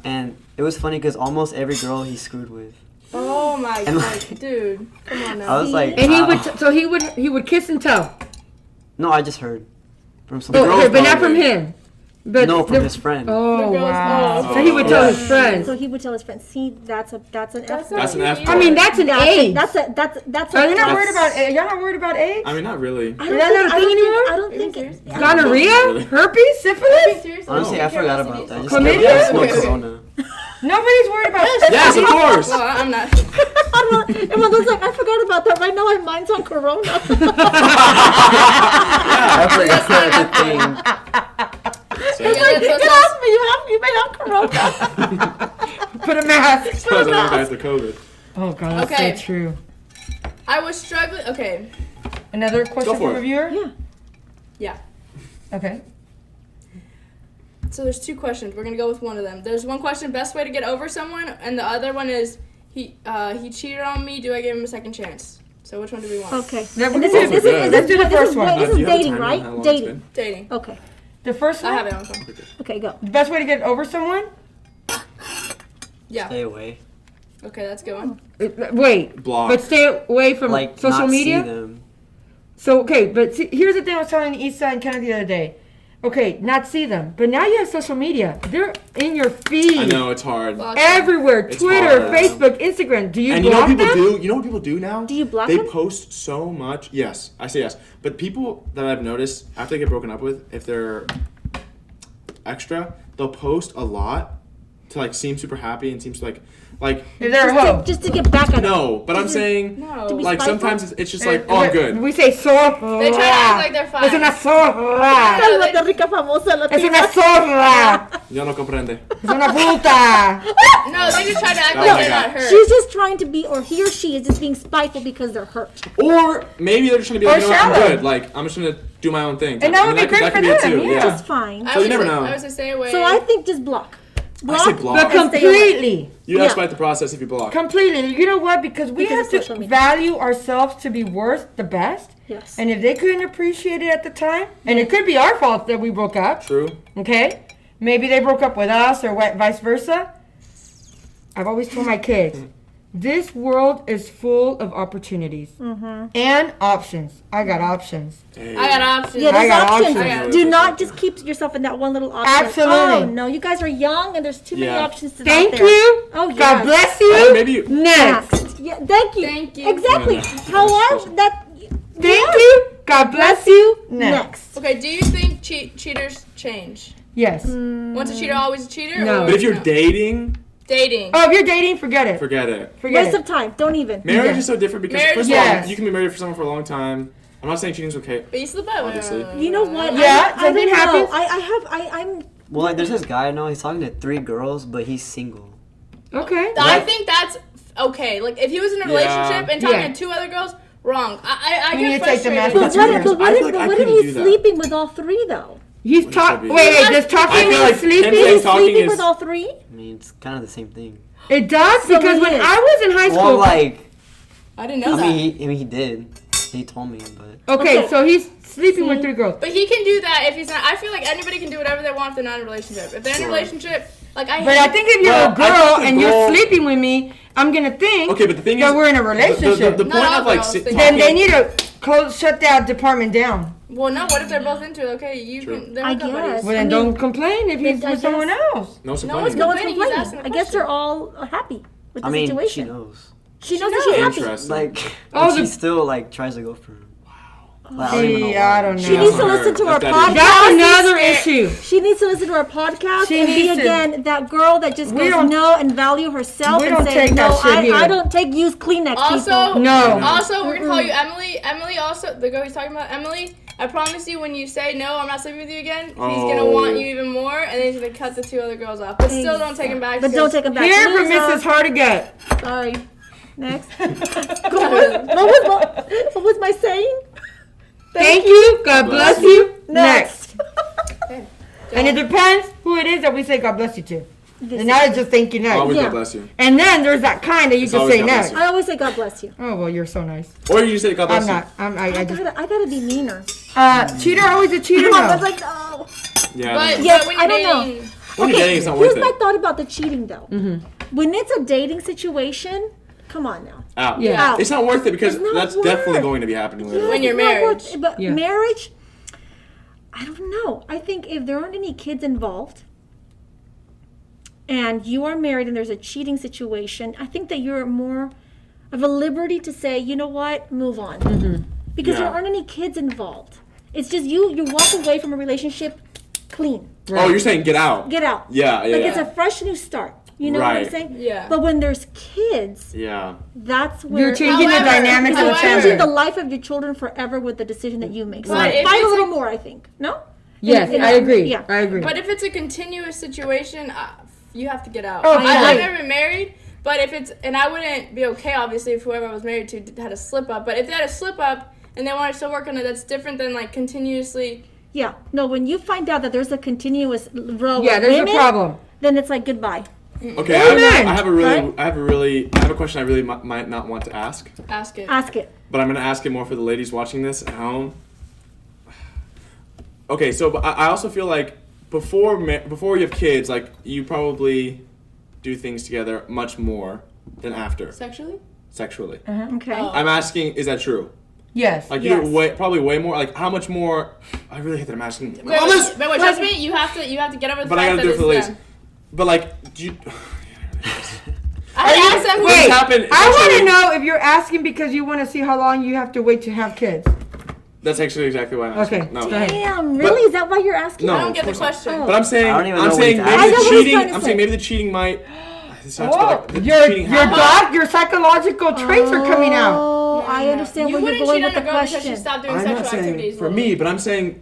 [SPEAKER 3] and it was funny because almost every girl he screwed with.
[SPEAKER 4] Oh my
[SPEAKER 3] And,
[SPEAKER 4] god,
[SPEAKER 3] like,
[SPEAKER 4] dude, come on now.
[SPEAKER 3] I was like,
[SPEAKER 1] and he
[SPEAKER 3] wow.
[SPEAKER 1] would so he would kiss and tell.
[SPEAKER 3] No, I just heard from some
[SPEAKER 1] Oh,
[SPEAKER 6] girls
[SPEAKER 1] okay, but not from
[SPEAKER 6] probably.
[SPEAKER 1] him. But
[SPEAKER 3] No, from
[SPEAKER 1] the-
[SPEAKER 3] his friend.
[SPEAKER 1] Oh
[SPEAKER 4] The girls-
[SPEAKER 1] wow!
[SPEAKER 4] oh,
[SPEAKER 1] So he would tell
[SPEAKER 3] yeah.
[SPEAKER 1] his friends.
[SPEAKER 2] So he would tell his friends, "See, that's an F.
[SPEAKER 4] That's
[SPEAKER 6] That's an
[SPEAKER 4] not
[SPEAKER 6] F
[SPEAKER 4] cute
[SPEAKER 6] boy.
[SPEAKER 1] I mean, that's an age.
[SPEAKER 2] That's a.
[SPEAKER 1] Are you not
[SPEAKER 6] That's-
[SPEAKER 1] worried about? Y'all not worried about age?
[SPEAKER 6] I mean, not really.
[SPEAKER 2] I
[SPEAKER 1] Is that not a thing anymore?
[SPEAKER 2] I don't
[SPEAKER 4] Are you
[SPEAKER 2] think.
[SPEAKER 4] serious?
[SPEAKER 1] Gonorrhea,
[SPEAKER 6] Really?
[SPEAKER 1] herpes, syphilis.
[SPEAKER 4] Seriously?
[SPEAKER 3] Honestly,
[SPEAKER 4] You
[SPEAKER 3] I
[SPEAKER 4] care
[SPEAKER 3] forgot
[SPEAKER 4] about
[SPEAKER 3] about that. I
[SPEAKER 4] CDs?
[SPEAKER 3] just
[SPEAKER 1] Chlamydia?
[SPEAKER 3] kept smoke
[SPEAKER 4] Okay, okay.
[SPEAKER 3] Corona.
[SPEAKER 1] Nobody's worried about.
[SPEAKER 6] Yes, of course.
[SPEAKER 4] Well, I'm not.
[SPEAKER 2] Everyone's like, I forgot about that. Right now, my mind's on Corona.
[SPEAKER 3] I forgot that's a thing.
[SPEAKER 6] So,
[SPEAKER 4] Yeah, that's
[SPEAKER 2] You
[SPEAKER 4] what's
[SPEAKER 2] asked me. You may have Corona.
[SPEAKER 1] Put a mask.
[SPEAKER 6] so I think that's the COVID.
[SPEAKER 1] Oh god, that's
[SPEAKER 4] Okay.
[SPEAKER 1] so true.
[SPEAKER 4] I was struggling. Okay,
[SPEAKER 1] Another question
[SPEAKER 6] Go for
[SPEAKER 1] from a
[SPEAKER 6] it.
[SPEAKER 1] viewer.
[SPEAKER 2] Yeah.
[SPEAKER 4] yeah.
[SPEAKER 1] Okay.
[SPEAKER 4] So there's two questions. We're gonna go with one of them. There's one question: best way to get over someone, and the other one is he cheated on me. Do I give him a second chance? So which one do we want?
[SPEAKER 2] Okay.
[SPEAKER 1] Yeah,
[SPEAKER 2] And
[SPEAKER 1] we
[SPEAKER 2] this
[SPEAKER 1] can
[SPEAKER 2] is
[SPEAKER 1] do-
[SPEAKER 2] this is
[SPEAKER 1] let's do the first one.
[SPEAKER 2] This
[SPEAKER 6] Do
[SPEAKER 2] is
[SPEAKER 6] you have a
[SPEAKER 2] dating,
[SPEAKER 6] timer on how
[SPEAKER 2] right?
[SPEAKER 6] long it's
[SPEAKER 2] Dating.
[SPEAKER 6] been?
[SPEAKER 4] Dating.
[SPEAKER 2] Okay.
[SPEAKER 1] The first one.
[SPEAKER 4] I have it on my phone.
[SPEAKER 2] Okay, go.
[SPEAKER 1] The best way to get over someone?
[SPEAKER 4] Yeah.
[SPEAKER 3] Stay away.
[SPEAKER 4] Okay, that's a good one.
[SPEAKER 1] Wait.
[SPEAKER 6] Block.
[SPEAKER 1] But stay away from
[SPEAKER 3] Like
[SPEAKER 1] social
[SPEAKER 3] not
[SPEAKER 1] media.
[SPEAKER 3] see them.
[SPEAKER 1] So okay, but see, here's the thing I was telling Issa and Kenneth the other day. Okay, not see them, but now you have social media. They're in your feed.
[SPEAKER 6] I know it's hard.
[SPEAKER 4] Block.
[SPEAKER 1] Everywhere.
[SPEAKER 6] It's
[SPEAKER 1] Twitter,
[SPEAKER 6] hard.
[SPEAKER 1] Facebook, Instagram. Do you
[SPEAKER 6] And you know
[SPEAKER 1] block
[SPEAKER 6] what people
[SPEAKER 1] them?
[SPEAKER 6] do? You know what people do now?
[SPEAKER 2] Do you block
[SPEAKER 6] They
[SPEAKER 2] them?
[SPEAKER 6] post so much. Yes, I say yes. But people that I've noticed after they get broken up with, if they're extra, they'll post a lot to like seem super happy and seems like
[SPEAKER 1] If they're a hoe.
[SPEAKER 2] Just to get back at
[SPEAKER 6] no. But I'm saying
[SPEAKER 4] No.
[SPEAKER 2] To be
[SPEAKER 6] like
[SPEAKER 2] spiteful?
[SPEAKER 6] sometimes it's just like oh I'm good.
[SPEAKER 1] We say zorra.
[SPEAKER 4] They try to act like they're fine.
[SPEAKER 1] Es una zorra.
[SPEAKER 4] No,
[SPEAKER 2] La rica famosa
[SPEAKER 1] Es una
[SPEAKER 2] latina.
[SPEAKER 1] zorra.
[SPEAKER 6] Yo no comprende.
[SPEAKER 1] Es una puta.
[SPEAKER 4] No, they just try to act
[SPEAKER 6] Oh
[SPEAKER 4] like
[SPEAKER 6] my
[SPEAKER 4] they're
[SPEAKER 6] God.
[SPEAKER 4] not hurt.
[SPEAKER 2] She's just trying to be, or he or she is just being spiteful because they're hurt.
[SPEAKER 6] Or maybe they're just trying to be like,
[SPEAKER 1] Or
[SPEAKER 6] you know what, I'm
[SPEAKER 1] shallow.
[SPEAKER 6] good. Like I'm just gonna do my own thing.
[SPEAKER 1] And that would be great
[SPEAKER 6] that
[SPEAKER 1] for
[SPEAKER 6] could be it
[SPEAKER 1] them,
[SPEAKER 6] too.
[SPEAKER 1] yeah.
[SPEAKER 2] Just fine.
[SPEAKER 4] I
[SPEAKER 6] So you
[SPEAKER 4] would
[SPEAKER 6] never
[SPEAKER 4] say-
[SPEAKER 6] know.
[SPEAKER 4] I would say stay away.
[SPEAKER 2] So I think just block.
[SPEAKER 6] I say block.
[SPEAKER 1] But
[SPEAKER 2] Block.
[SPEAKER 1] completely.
[SPEAKER 6] You
[SPEAKER 2] Yeah.
[SPEAKER 6] expedite the process if you block.
[SPEAKER 1] Completely. You know what? Because we
[SPEAKER 2] Because
[SPEAKER 1] have
[SPEAKER 2] of social
[SPEAKER 1] to
[SPEAKER 2] media.
[SPEAKER 1] value ourselves to be worth the best.
[SPEAKER 2] Yes.
[SPEAKER 1] And if they couldn't appreciate it at the time, and it could be our fault that we broke up,
[SPEAKER 6] True.
[SPEAKER 1] okay? Maybe they broke up with us or vice versa. I've always told my kids, this world is full of opportunities and options. I got options.
[SPEAKER 6] Hey.
[SPEAKER 4] I got options.
[SPEAKER 2] Yeah,
[SPEAKER 1] I
[SPEAKER 2] there's
[SPEAKER 1] got
[SPEAKER 2] options.
[SPEAKER 1] options.
[SPEAKER 2] Do not just keep yourself in that one little option.
[SPEAKER 1] Absolutely.
[SPEAKER 2] Oh no, you guys are young and there's too many
[SPEAKER 6] Yeah.
[SPEAKER 2] options to
[SPEAKER 1] Thank
[SPEAKER 2] out there.
[SPEAKER 1] you.
[SPEAKER 2] Oh,
[SPEAKER 1] God
[SPEAKER 2] yes.
[SPEAKER 1] bless
[SPEAKER 6] Or
[SPEAKER 1] you.
[SPEAKER 6] maybe you.
[SPEAKER 1] Next.
[SPEAKER 2] Next. Yeah, thank you.
[SPEAKER 4] Thank you.
[SPEAKER 2] Exactly.
[SPEAKER 6] Yeah.
[SPEAKER 2] However, that.
[SPEAKER 1] Thank you. God bless you. Next.
[SPEAKER 2] Next.
[SPEAKER 4] Okay, do you think cheaters change?
[SPEAKER 1] Yes.
[SPEAKER 4] Once a cheater, always a cheater?
[SPEAKER 1] No.
[SPEAKER 4] Or
[SPEAKER 6] But if you're
[SPEAKER 4] no?
[SPEAKER 6] dating,
[SPEAKER 4] dating.
[SPEAKER 1] Oh, if you're dating, forget it.
[SPEAKER 6] forget it.
[SPEAKER 1] Forget
[SPEAKER 2] Waste
[SPEAKER 1] it.
[SPEAKER 2] of time. Don't even.
[SPEAKER 6] Marriage
[SPEAKER 1] Yeah.
[SPEAKER 6] is so different because
[SPEAKER 4] Marriage-
[SPEAKER 6] first of
[SPEAKER 1] Yes.
[SPEAKER 6] all, you can be married for someone for a long time. I'm not saying cheating's okay.
[SPEAKER 4] But you slip up.
[SPEAKER 6] Obviously.
[SPEAKER 2] You know what?
[SPEAKER 1] Yeah,
[SPEAKER 2] I
[SPEAKER 1] something
[SPEAKER 2] don't know.
[SPEAKER 1] happens.
[SPEAKER 2] I'm.
[SPEAKER 3] Well, like there's this guy I know. He's talking to 3 girls, but he's single.
[SPEAKER 1] Okay.
[SPEAKER 4] I think that's okay. Like if he was in a
[SPEAKER 6] Yeah.
[SPEAKER 4] relationship and talking
[SPEAKER 1] Yeah.
[SPEAKER 4] to 2 other girls, wrong. I
[SPEAKER 1] You need
[SPEAKER 4] get
[SPEAKER 1] to take the
[SPEAKER 4] frustrated.
[SPEAKER 1] mask
[SPEAKER 2] But
[SPEAKER 1] That's
[SPEAKER 2] what,
[SPEAKER 1] weird.
[SPEAKER 2] but what
[SPEAKER 6] I
[SPEAKER 2] if,
[SPEAKER 6] feel like
[SPEAKER 2] but
[SPEAKER 6] I
[SPEAKER 2] what if
[SPEAKER 6] couldn't
[SPEAKER 2] he's
[SPEAKER 6] do that.
[SPEAKER 2] sleeping with all 3 though?
[SPEAKER 1] He's
[SPEAKER 6] What
[SPEAKER 1] talking.
[SPEAKER 6] should be?
[SPEAKER 1] Wait, just talking
[SPEAKER 6] I feel
[SPEAKER 1] and
[SPEAKER 6] like
[SPEAKER 1] sleeping.
[SPEAKER 6] him saying
[SPEAKER 2] He's
[SPEAKER 6] talking
[SPEAKER 2] sleeping
[SPEAKER 6] is-
[SPEAKER 2] with all 3?
[SPEAKER 3] I mean, it's kind of the same thing.
[SPEAKER 1] It does
[SPEAKER 2] So
[SPEAKER 1] because
[SPEAKER 2] it
[SPEAKER 1] when
[SPEAKER 2] is.
[SPEAKER 1] I was in high school.
[SPEAKER 3] Well, like
[SPEAKER 4] I didn't know
[SPEAKER 3] I
[SPEAKER 4] that.
[SPEAKER 3] mean, he did. He told me, but
[SPEAKER 1] okay,
[SPEAKER 2] Okay.
[SPEAKER 1] so he's sleeping with
[SPEAKER 2] See?
[SPEAKER 1] 3 girls.
[SPEAKER 4] But he can do that if he's not. I feel like anybody can do whatever they want if they're not in a relationship. If they're in a
[SPEAKER 6] Sure.
[SPEAKER 4] relationship, like I.
[SPEAKER 1] But I think if you're
[SPEAKER 6] Well,
[SPEAKER 1] a
[SPEAKER 6] I
[SPEAKER 1] girl
[SPEAKER 6] think the
[SPEAKER 1] and you're
[SPEAKER 6] goal-
[SPEAKER 1] sleeping with me, I'm gonna think
[SPEAKER 6] Okay, but the thing
[SPEAKER 1] that
[SPEAKER 6] is,
[SPEAKER 1] we're in a
[SPEAKER 6] the
[SPEAKER 1] relationship.
[SPEAKER 6] point
[SPEAKER 4] Not all
[SPEAKER 6] of like
[SPEAKER 4] girls think
[SPEAKER 1] then they
[SPEAKER 6] talking-
[SPEAKER 1] need to shut that department down.
[SPEAKER 4] Well, no. What if they're both into it? Okay, you
[SPEAKER 6] True.
[SPEAKER 4] can. They're
[SPEAKER 2] I
[SPEAKER 4] hookup
[SPEAKER 2] guess.
[SPEAKER 4] buddies.
[SPEAKER 1] Well, then
[SPEAKER 2] I
[SPEAKER 1] don't
[SPEAKER 2] mean,
[SPEAKER 1] complain if he's
[SPEAKER 2] I
[SPEAKER 1] with someone
[SPEAKER 2] guess-
[SPEAKER 1] else.
[SPEAKER 6] No
[SPEAKER 4] one's
[SPEAKER 6] complaining.
[SPEAKER 2] No one's
[SPEAKER 4] Complaining, he's
[SPEAKER 2] complaining.
[SPEAKER 4] asking a
[SPEAKER 2] I guess they're
[SPEAKER 4] question.
[SPEAKER 2] all happy with the
[SPEAKER 3] I mean,
[SPEAKER 2] situation.
[SPEAKER 3] she knows.
[SPEAKER 2] She knows that she's happy.
[SPEAKER 6] Interesting.
[SPEAKER 3] Like,
[SPEAKER 1] Oh,
[SPEAKER 3] and she
[SPEAKER 1] the-
[SPEAKER 3] still like tries to go for him. Like, I don't even know
[SPEAKER 1] See,
[SPEAKER 3] why.
[SPEAKER 1] I don't know.
[SPEAKER 2] She needs to
[SPEAKER 6] That's
[SPEAKER 2] listen to our
[SPEAKER 6] not her. That's
[SPEAKER 2] podcast.
[SPEAKER 1] That's another issue.
[SPEAKER 2] She needs to listen to our podcast
[SPEAKER 1] She
[SPEAKER 2] and be
[SPEAKER 1] needs to-
[SPEAKER 2] again that girl that just
[SPEAKER 1] We
[SPEAKER 2] goes
[SPEAKER 1] don't-
[SPEAKER 2] no and value herself
[SPEAKER 1] we
[SPEAKER 2] and
[SPEAKER 1] don't
[SPEAKER 2] say
[SPEAKER 1] take that
[SPEAKER 2] no.
[SPEAKER 1] shit here.
[SPEAKER 2] I don't take used Kleenex.
[SPEAKER 4] Also,
[SPEAKER 2] people.
[SPEAKER 1] No.
[SPEAKER 4] Also, we're gonna call you Emily. Emily, also the girl he's talking about, Emily. I promise you, when you say no, I'm not sleeping with you again, he's
[SPEAKER 6] Oh.
[SPEAKER 4] gonna want you even more, and then he's gonna cut the 2 other girls off. But still, don't take him back.
[SPEAKER 2] But don't take him back.
[SPEAKER 1] Here from
[SPEAKER 2] Loser.
[SPEAKER 1] Mrs. Hardigat.
[SPEAKER 2] Sorry. Next. what was my saying?
[SPEAKER 1] Thank you. God bless you.
[SPEAKER 2] Next.
[SPEAKER 1] Next. And it depends who it is that we say God bless you to. And now it's just thank you next.
[SPEAKER 6] Always
[SPEAKER 2] Yeah.
[SPEAKER 6] God bless you.
[SPEAKER 1] And then there's that kind that you can
[SPEAKER 6] always
[SPEAKER 1] say
[SPEAKER 6] God bless
[SPEAKER 1] next.
[SPEAKER 6] you.
[SPEAKER 2] I always say God bless you.
[SPEAKER 1] Oh well, you're so nice.
[SPEAKER 6] Or you just say God bless
[SPEAKER 1] I'm
[SPEAKER 6] you.
[SPEAKER 1] not. I just.
[SPEAKER 2] I gotta be meaner.
[SPEAKER 1] Cheater always a cheater.
[SPEAKER 2] I was
[SPEAKER 1] No.
[SPEAKER 2] like, no.
[SPEAKER 6] Yeah.
[SPEAKER 4] But,
[SPEAKER 2] Yes,
[SPEAKER 4] but when
[SPEAKER 2] I
[SPEAKER 4] you're
[SPEAKER 2] don't know.
[SPEAKER 4] dating,
[SPEAKER 6] when you're dating, it's not
[SPEAKER 2] Here's
[SPEAKER 6] worth
[SPEAKER 2] my
[SPEAKER 6] it.
[SPEAKER 2] thought about the cheating though. When it's a dating situation, come on now.
[SPEAKER 6] Out.
[SPEAKER 1] Yeah.
[SPEAKER 2] Out.
[SPEAKER 6] It's not worth it because
[SPEAKER 2] It's not
[SPEAKER 6] that's
[SPEAKER 2] worth
[SPEAKER 6] definitely
[SPEAKER 2] it.
[SPEAKER 6] going to be happening later.
[SPEAKER 4] When you're
[SPEAKER 2] It's not
[SPEAKER 4] married.
[SPEAKER 2] worth- But
[SPEAKER 1] Yeah.
[SPEAKER 2] marriage, I don't know. I think if there aren't any kids involved and you are married and there's a cheating situation, I think that you're more of a liberty to say, you know what, move on. Because there
[SPEAKER 6] Yeah.
[SPEAKER 2] aren't any kids involved. It's just you walk away from a relationship clean.
[SPEAKER 6] Oh, you're saying get out.
[SPEAKER 2] Get out.
[SPEAKER 6] Yeah, yeah,
[SPEAKER 2] Like
[SPEAKER 6] yeah.
[SPEAKER 2] it's a fresh new start. You know what I'm
[SPEAKER 6] Right.
[SPEAKER 2] saying?
[SPEAKER 4] Yeah.
[SPEAKER 2] But when there's kids,
[SPEAKER 6] Yeah.
[SPEAKER 2] that's where
[SPEAKER 1] You're changing the
[SPEAKER 4] However-
[SPEAKER 1] dynamics of the
[SPEAKER 2] you're
[SPEAKER 4] however-
[SPEAKER 2] changing the
[SPEAKER 1] family.
[SPEAKER 2] life of your children forever with the decision that you make. So
[SPEAKER 4] But if
[SPEAKER 2] fight a
[SPEAKER 4] it's
[SPEAKER 2] little
[SPEAKER 4] a-
[SPEAKER 2] more, I think. No?
[SPEAKER 1] Yes,
[SPEAKER 2] In- in-
[SPEAKER 1] I agree.
[SPEAKER 2] yeah.
[SPEAKER 1] I agree.
[SPEAKER 4] but if it's a continuous situation, you have to get out.
[SPEAKER 1] Oh,
[SPEAKER 4] I've
[SPEAKER 1] right.
[SPEAKER 4] never been married, but if it's, and I wouldn't be okay, obviously, if whoever I was married to had a slip up. But if they had a slip up and they want to still work on it, that's different than like continuously.
[SPEAKER 2] Yeah. No, when you find out that there's a continuous row
[SPEAKER 1] Yeah,
[SPEAKER 2] of
[SPEAKER 1] there's
[SPEAKER 2] women,
[SPEAKER 1] a problem.
[SPEAKER 2] then it's like goodbye.
[SPEAKER 6] Okay,
[SPEAKER 1] Amen.
[SPEAKER 6] I have a question I really might not want to ask,
[SPEAKER 4] Ask it.
[SPEAKER 2] Ask it.
[SPEAKER 6] but I'm gonna ask it more for the ladies watching this at home. Okay, so but I also feel like before you have kids, like you probably do things together much more than after
[SPEAKER 4] Sexually?
[SPEAKER 6] sexually.
[SPEAKER 2] Okay.
[SPEAKER 4] Oh.
[SPEAKER 6] I'm asking, is that true?
[SPEAKER 1] Yes.
[SPEAKER 6] Like you
[SPEAKER 2] Yes.
[SPEAKER 6] do probably way more. Like how much more? I really hate that I'm asking.
[SPEAKER 4] Wait,
[SPEAKER 6] Honest-
[SPEAKER 4] but wait, trust me, you have to get over the
[SPEAKER 6] But I
[SPEAKER 4] fact
[SPEAKER 6] gotta
[SPEAKER 4] that
[SPEAKER 6] do it
[SPEAKER 4] it's
[SPEAKER 6] for the ladies.
[SPEAKER 4] them.
[SPEAKER 6] But like, do you?
[SPEAKER 4] I had to ask them.
[SPEAKER 1] Wait,
[SPEAKER 6] happened-
[SPEAKER 1] I want to
[SPEAKER 6] actually-
[SPEAKER 1] know if you're asking because you want to see how long you have to wait to have kids.
[SPEAKER 6] That's actually exactly why I'm asking.
[SPEAKER 1] Okay,
[SPEAKER 6] No.
[SPEAKER 1] go ahead.
[SPEAKER 2] Damn, really? Is that why you're asking?
[SPEAKER 6] No.
[SPEAKER 4] I don't
[SPEAKER 6] of
[SPEAKER 4] get the
[SPEAKER 6] course not.
[SPEAKER 4] question.
[SPEAKER 6] But I'm saying,
[SPEAKER 3] I don't even know
[SPEAKER 6] I'm
[SPEAKER 3] what
[SPEAKER 6] saying
[SPEAKER 3] he's
[SPEAKER 6] maybe
[SPEAKER 2] asking. I know
[SPEAKER 6] the
[SPEAKER 2] what he's
[SPEAKER 6] cheating.
[SPEAKER 2] trying to
[SPEAKER 6] I'm
[SPEAKER 2] say.
[SPEAKER 6] saying maybe the cheating might. This sounds
[SPEAKER 1] Oh,
[SPEAKER 6] like the
[SPEAKER 1] your
[SPEAKER 6] cheating
[SPEAKER 1] your
[SPEAKER 6] happened.
[SPEAKER 1] your psychological traits are coming out.
[SPEAKER 2] Oh, I understand
[SPEAKER 4] You
[SPEAKER 2] where you're
[SPEAKER 4] wouldn't
[SPEAKER 2] going
[SPEAKER 4] cheat
[SPEAKER 2] with
[SPEAKER 4] on
[SPEAKER 2] the
[SPEAKER 4] a girl because she
[SPEAKER 2] question.
[SPEAKER 4] stopped doing
[SPEAKER 6] I'm not
[SPEAKER 4] sexual activities.
[SPEAKER 6] saying for me, but I'm saying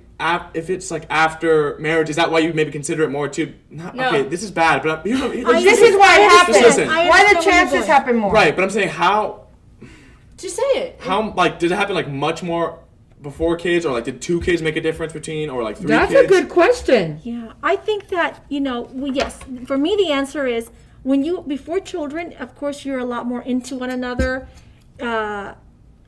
[SPEAKER 6] if it's like after marriage, is that why you maybe consider it more too? Not,
[SPEAKER 4] No.
[SPEAKER 6] Okay, this is bad, but here's
[SPEAKER 1] This is why it happens.
[SPEAKER 6] Listen.
[SPEAKER 2] I
[SPEAKER 1] Why the
[SPEAKER 2] understand where you're
[SPEAKER 1] chances
[SPEAKER 2] going.
[SPEAKER 1] happen more?
[SPEAKER 6] right. But I'm saying how
[SPEAKER 4] Just say it.
[SPEAKER 6] like did it happen like much more before kids, or like did 2 kids make a difference between, or like 3
[SPEAKER 1] That's
[SPEAKER 6] kids?
[SPEAKER 1] a good question.
[SPEAKER 2] Yeah, I think that, yes, for me the answer is when you, before children, of course you're a lot more into one another.